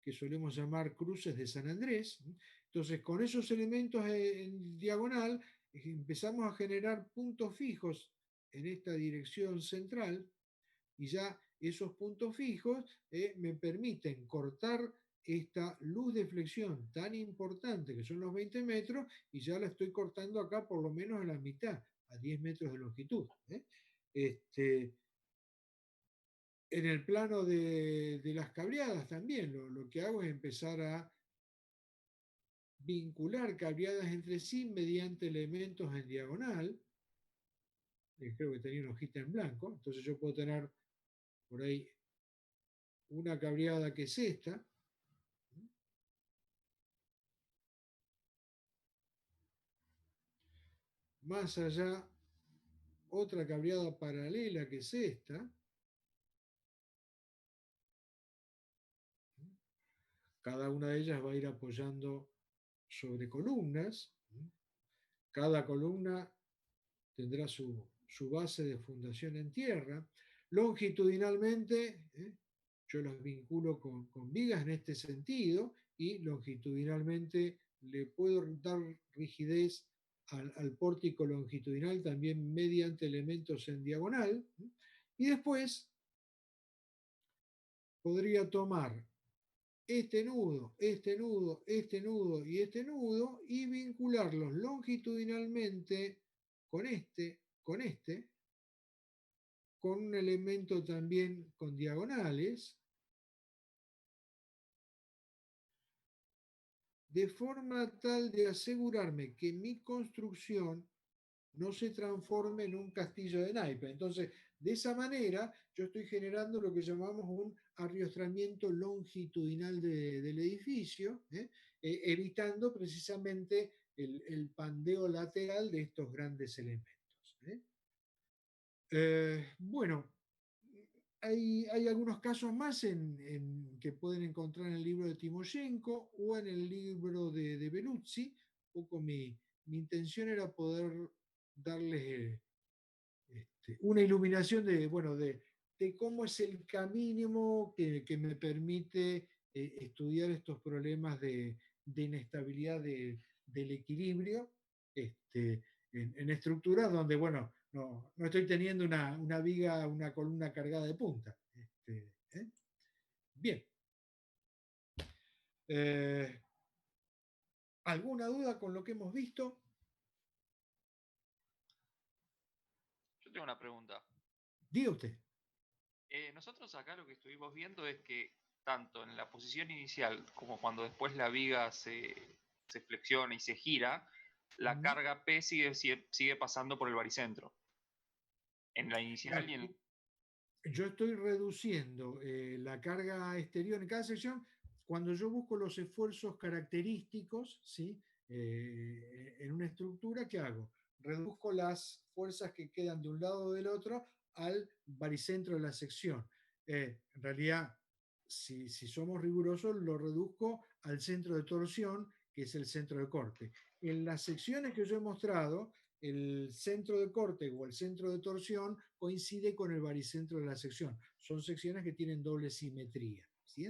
que solemos llamar cruces de San Andrés. Entonces, con esos elementos en diagonal, empezamos a generar puntos fijos en esta dirección central y ya esos puntos fijos me permiten cortar esta luz de flexión tan importante que son los 20 metros y ya la estoy cortando acá por lo menos a la mitad, a 10 metros de longitud. Este, en el plano de las cableadas también lo que hago es empezar a vincular cableadas entre sí mediante elementos en diagonal. Creo que tenía una hojita en blanco, entonces yo puedo tener por ahí una cableada que es esta, más allá otra cableada paralela que es esta, cada una de ellas va a ir apoyando sobre columnas, cada columna tendrá su base de fundación en tierra, longitudinalmente, yo las vinculo con vigas en este sentido y longitudinalmente le puedo dar rigidez al pórtico longitudinal también mediante elementos en diagonal. Y después podría tomar este nudo, este nudo, este nudo y este nudo y vincularlos longitudinalmente con este, con un elemento también con diagonales, de forma tal de asegurarme que mi construcción no se transforme en un castillo de naipes. Entonces, de esa manera, yo estoy generando lo que llamamos un arriostramiento longitudinal del edificio, evitando precisamente el pandeo lateral de estos grandes elementos. Bueno, hay algunos casos más que pueden encontrar en el libro de Timoshenko o en el libro de Beluzzi. Un poco mi intención era poder darles una iluminación bueno, de cómo es el camino que me permite estudiar estos problemas de inestabilidad del equilibrio en estructuras donde, bueno, no estoy teniendo una viga, una columna cargada de punta. Bien. ¿Alguna duda con lo que hemos visto? Yo tengo una pregunta. Diga usted. Nosotros acá lo que estuvimos viendo es que tanto en la posición inicial como cuando después la viga se flexiona y se gira, la carga P sigue pasando por el baricentro. En la inicial y en... Yo estoy reduciendo la carga exterior en cada sección cuando yo busco los esfuerzos característicos, ¿sí? En una estructura, ¿qué hago? Reduzco las fuerzas que quedan de un lado o del otro al baricentro de la sección. En realidad, si somos rigurosos, lo reduzco al centro de torsión, que es el centro de corte. En las secciones que yo he mostrado, el centro de corte o el centro de torsión coincide con el baricentro de la sección. Son secciones que tienen doble simetría. ¿Sí?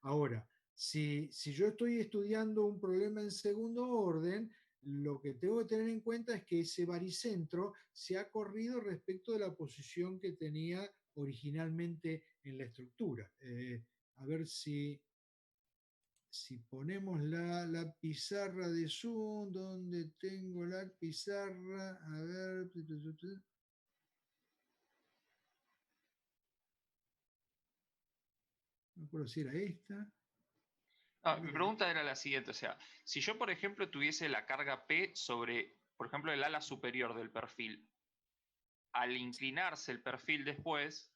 Ahora, si yo estoy estudiando un problema en segundo orden, lo que tengo que tener en cuenta es que ese baricentro se ha corrido respecto de la posición que tenía originalmente en la estructura. A ver si ponemos la pizarra de Zoom, donde tengo la pizarra, a ver, no recuerdo si era esta. Mi pregunta era la siguiente, o sea, si yo, por ejemplo, tuviese la carga P sobre, por ejemplo, el ala superior del perfil, al inclinarse el perfil después,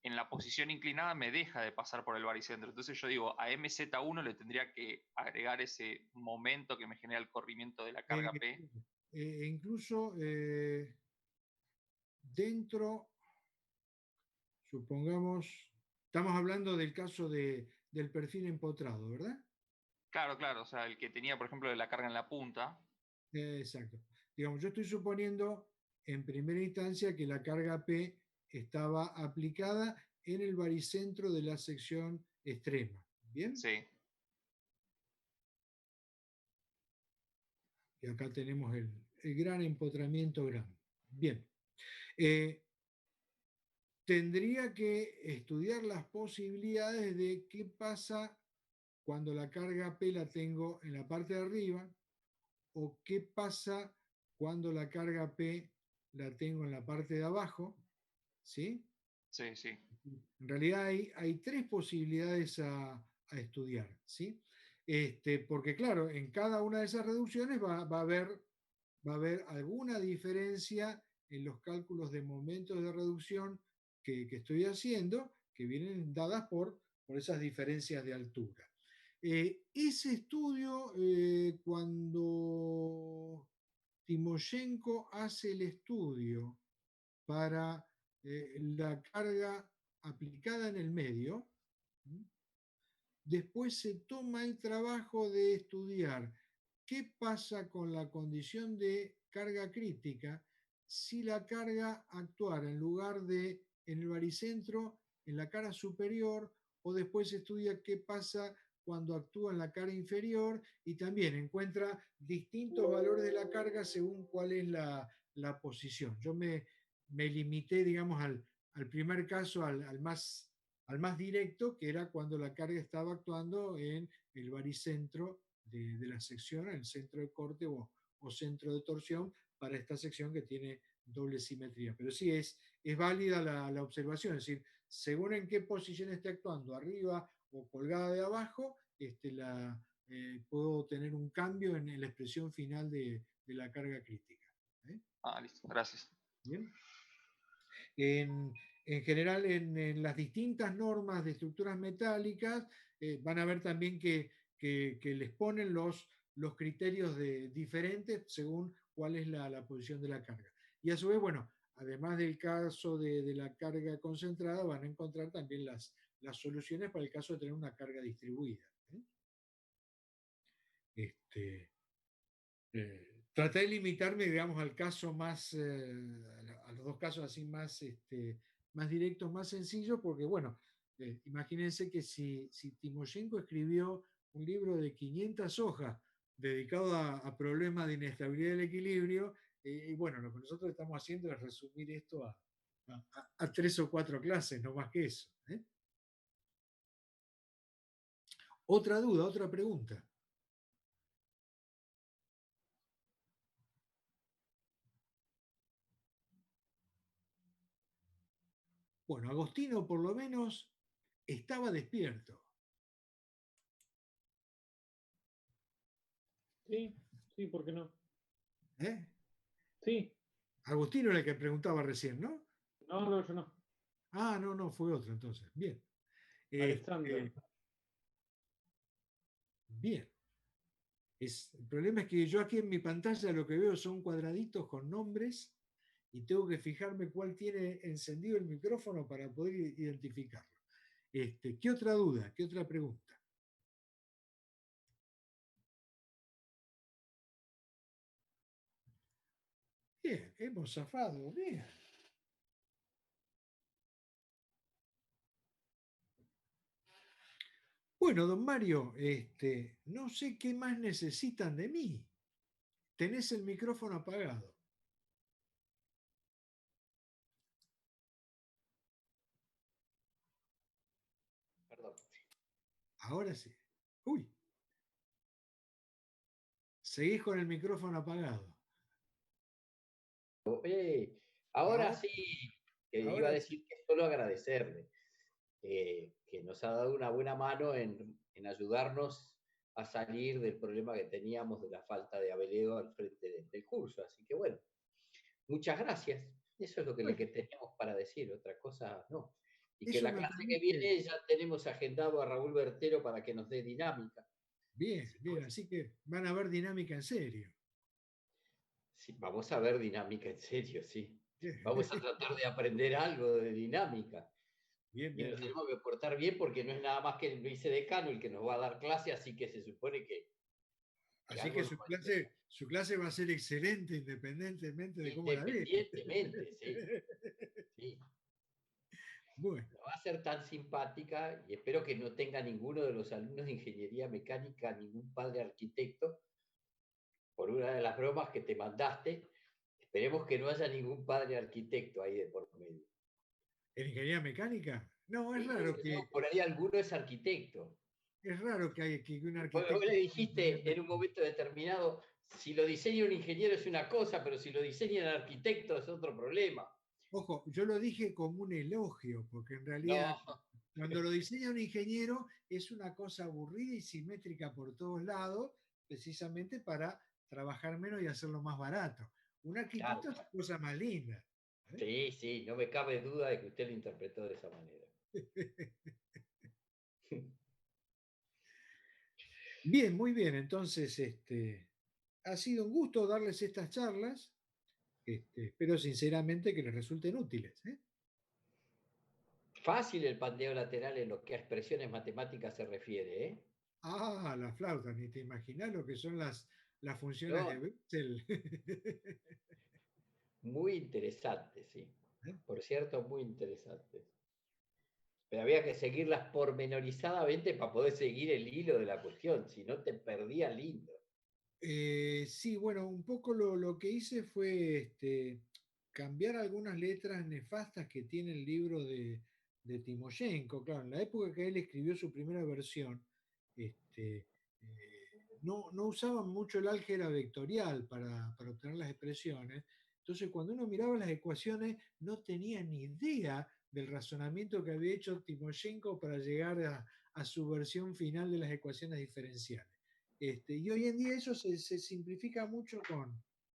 en la posición inclinada me deja de pasar por el baricentro. Entonces yo digo, a MZ1 le tendría que agregar ese momento que me genera el corrimiento de la carga P. Incluso dentro, supongamos, estamos hablando del caso del perfil empotrado, ¿verdad? Claro, claro, o sea, el que tenía, por ejemplo, de la carga en la punta. Exacto. Digamos, yo estoy suponiendo en primera instancia que la carga P estaba aplicada en el baricentro de la sección extrema. ¿Bien? Sí. Y acá tenemos el gran empotramiento Gram. Bien. Eh, Tendría que estudiar las posibilidades de qué pasa cuando la carga P la tengo en la parte de arriba o qué pasa cuando la carga P la tengo en la parte de abajo, ¿sí? Sí, sí. En realidad hay tres posibilidades a estudiar, ¿sí? Porque claro, en cada una de esas reducciones va a haber alguna diferencia en los cálculos de momentos de reducción que estoy haciendo, que vienen dadas por esas diferencias de altura. Ese estudio, cuando Timoshenko hace el estudio para la carga aplicada en el medio, después se toma el trabajo de estudiar qué pasa con la condición de carga crítica si la carga actuara en lugar de en el baricentro, en la cara superior, o después estudia qué pasa cuando actúa en la cara inferior y también encuentra distintos valores de la carga según cuál es la posición. Yo me limité, digamos, al primer caso, al más directo, que era cuando la carga estaba actuando en el baricentro de la sección, en el centro de corte o centro de torsión, para esta sección que tiene doble simetría. Pero sí es válida la observación, es decir, según en qué posición esté actuando, arriba o colgada de abajo, puedo tener un cambio en la expresión final de la carga crítica. ¿Eh? Ah, listo, gracias. Bien. En general, en las distintas normas de estructuras metálicas, van a ver también que les ponen los criterios diferentes según cuál es la posición de la carga. Y a su vez, bueno, además del caso de la carga concentrada, van a encontrar también las soluciones para el caso de tener una carga distribuida. Este, traté de limitarme, digamos, al caso más, a los dos casos así más, más directos, más sencillos, porque, bueno, imagínense que si Timoshenko escribió un libro de 500 hojas dedicado a problemas de inestabilidad del equilibrio, y bueno, lo que nosotros estamos haciendo es resumir esto a 3 o 4 clases, no más que eso. Otra duda, otra pregunta. Bueno, Agostino por lo menos estaba despierto. Sí, sí, ¿por qué no? ¿Eh? Sí, Agustino era el que preguntaba recién, ¿no? no, yo no. Ah, no, no, fue otro entonces. Bien. Alexander. Bien. El problema es que yo aquí en mi pantalla lo que veo son cuadraditos con nombres y tengo que fijarme cuál tiene encendido el micrófono para poder identificarlo. ¿Qué otra duda? ¿Qué otra pregunta? Bien, hemos zafado. Bien. Bueno, don Mario, no sé qué más necesitan de mí. Tenés el micrófono apagado. Perdón. Ahora sí. Uy. Seguís con el micrófono apagado. Ahora Ahora, sí, que iba a ahora sí. decir que solo agradecerle, que nos ha dado una buena mano en ayudarnos a salir del problema que teníamos de la falta de Abeledo al frente del curso. Así que bueno, muchas gracias. Eso es lo que le Bueno, teníamos para decir, otra cosa no. Y que eso la me clase que permite. viene ya tenemos agendado a Raúl Bertero para que nos dé dinámica. Bien, Así que bien, bueno, así que van a ver dinámica en serio. sí, vamos a ver dinámica en serio, sí. Bien, Vamos a tratar de aprender algo de dinámica. bien, Y bien, nos bien. tenemos que portar bien porque no es nada más que el vicedecano el que nos va a dar clase, así que se supone que Así algo que nos va a enseñar. su clase va a ser excelente independientemente de cómo la deje. Independientemente, sí, sí. Bueno, No va a ser tan simpática y espero que no tenga ninguno de los alumnos de ingeniería mecánica, ningún padre arquitecto, por una de las bromas que te mandaste. Esperemos que no haya ningún padre arquitecto ahí de por medio. ¿En ingeniería mecánica? No, es raro que... No, por ahí alguno es arquitecto. Es raro que haya que un Vos arquitecto... le dijiste en un momento determinado, si lo diseña un ingeniero es una cosa, pero si lo diseña un arquitecto es otro problema. Ojo, yo lo dije como un elogio, porque en realidad No. cuando lo diseña un ingeniero es una cosa aburrida y simétrica por todos lados, precisamente para trabajar menos y hacerlo más barato. Un arquitecto Claro. es una cosa más linda. Sí, sí, no me cabe duda de que usted lo interpretó de esa manera. Bien, muy bien. Entonces, ha sido un gusto darles estas charlas. Espero sinceramente que les resulten útiles. Fácil el pandeo lateral en lo que a expresiones matemáticas se refiere, ¿eh? Ah, la flauta, ni te imaginas lo que son las funciones No. de Bessel. Muy interesante, sí. Por cierto, muy interesante. Pero había que seguirlas pormenorizadamente para poder seguir el hilo de la cuestión, si no te perdía el hilo. Sí, bueno, un poco lo que hice fue cambiar algunas letras nefastas que tiene el libro de Timoshenko. Claro, en la época que él escribió su primera versión, no usaban mucho el álgebra vectorial para obtener las expresiones. Entonces, cuando uno miraba las ecuaciones, no tenía ni idea del razonamiento que había hecho Timoshenko para llegar a su versión final de las ecuaciones diferenciales. Y hoy en día eso se simplifica mucho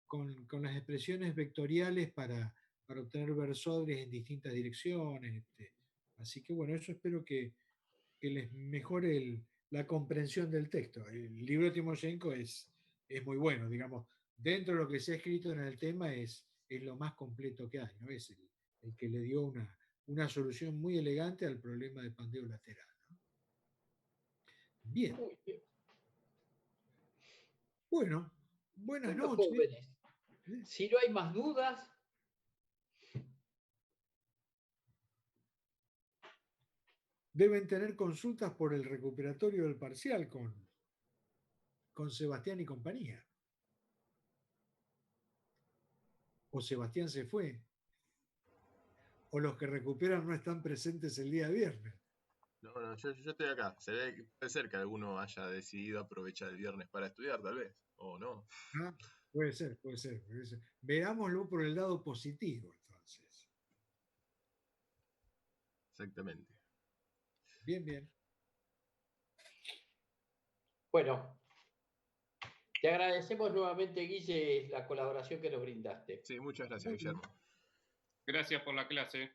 con las expresiones vectoriales para obtener versores en distintas direcciones. Así que bueno, eso espero que les mejore la comprensión del texto. El libro de Timoshenko es muy bueno, digamos, dentro de lo que se ha escrito en el tema es lo más completo que hay, ¿no? Es el que le dio una solución muy elegante al problema de pandeo lateral, ¿no? Bien. Muy bien. Bueno, buenas Bueno, noches. jóvenes, si no hay más dudas, deben tener consultas por el recuperatorio del parcial con Sebastián y compañía. O Sebastián se fue. O los que recuperan no están presentes el día viernes. No, yo estoy acá. Puede ser que alguno haya decidido aprovechar el viernes para estudiar, tal vez. O no. ¿Ah? Puede ser. Veámoslo por el lado positivo, entonces. Exactamente. Bien. bueno, te agradecemos nuevamente, Guille, la colaboración que nos brindaste. Sí, muchas gracias, Guillermo. Gracias por la clase.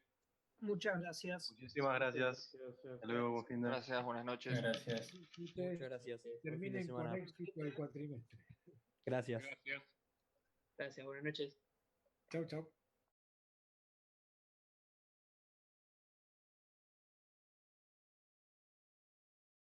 Muchas gracias. Muchísimas gracias. Hasta luego, buen fin de... Gracias, buenas noches. Gracias. Ustedes Muchas gracias. terminen Buen fin de con semana. éxito el cuatrimestre. Gracias. Gracias. Gracias, buenas noches. Chau.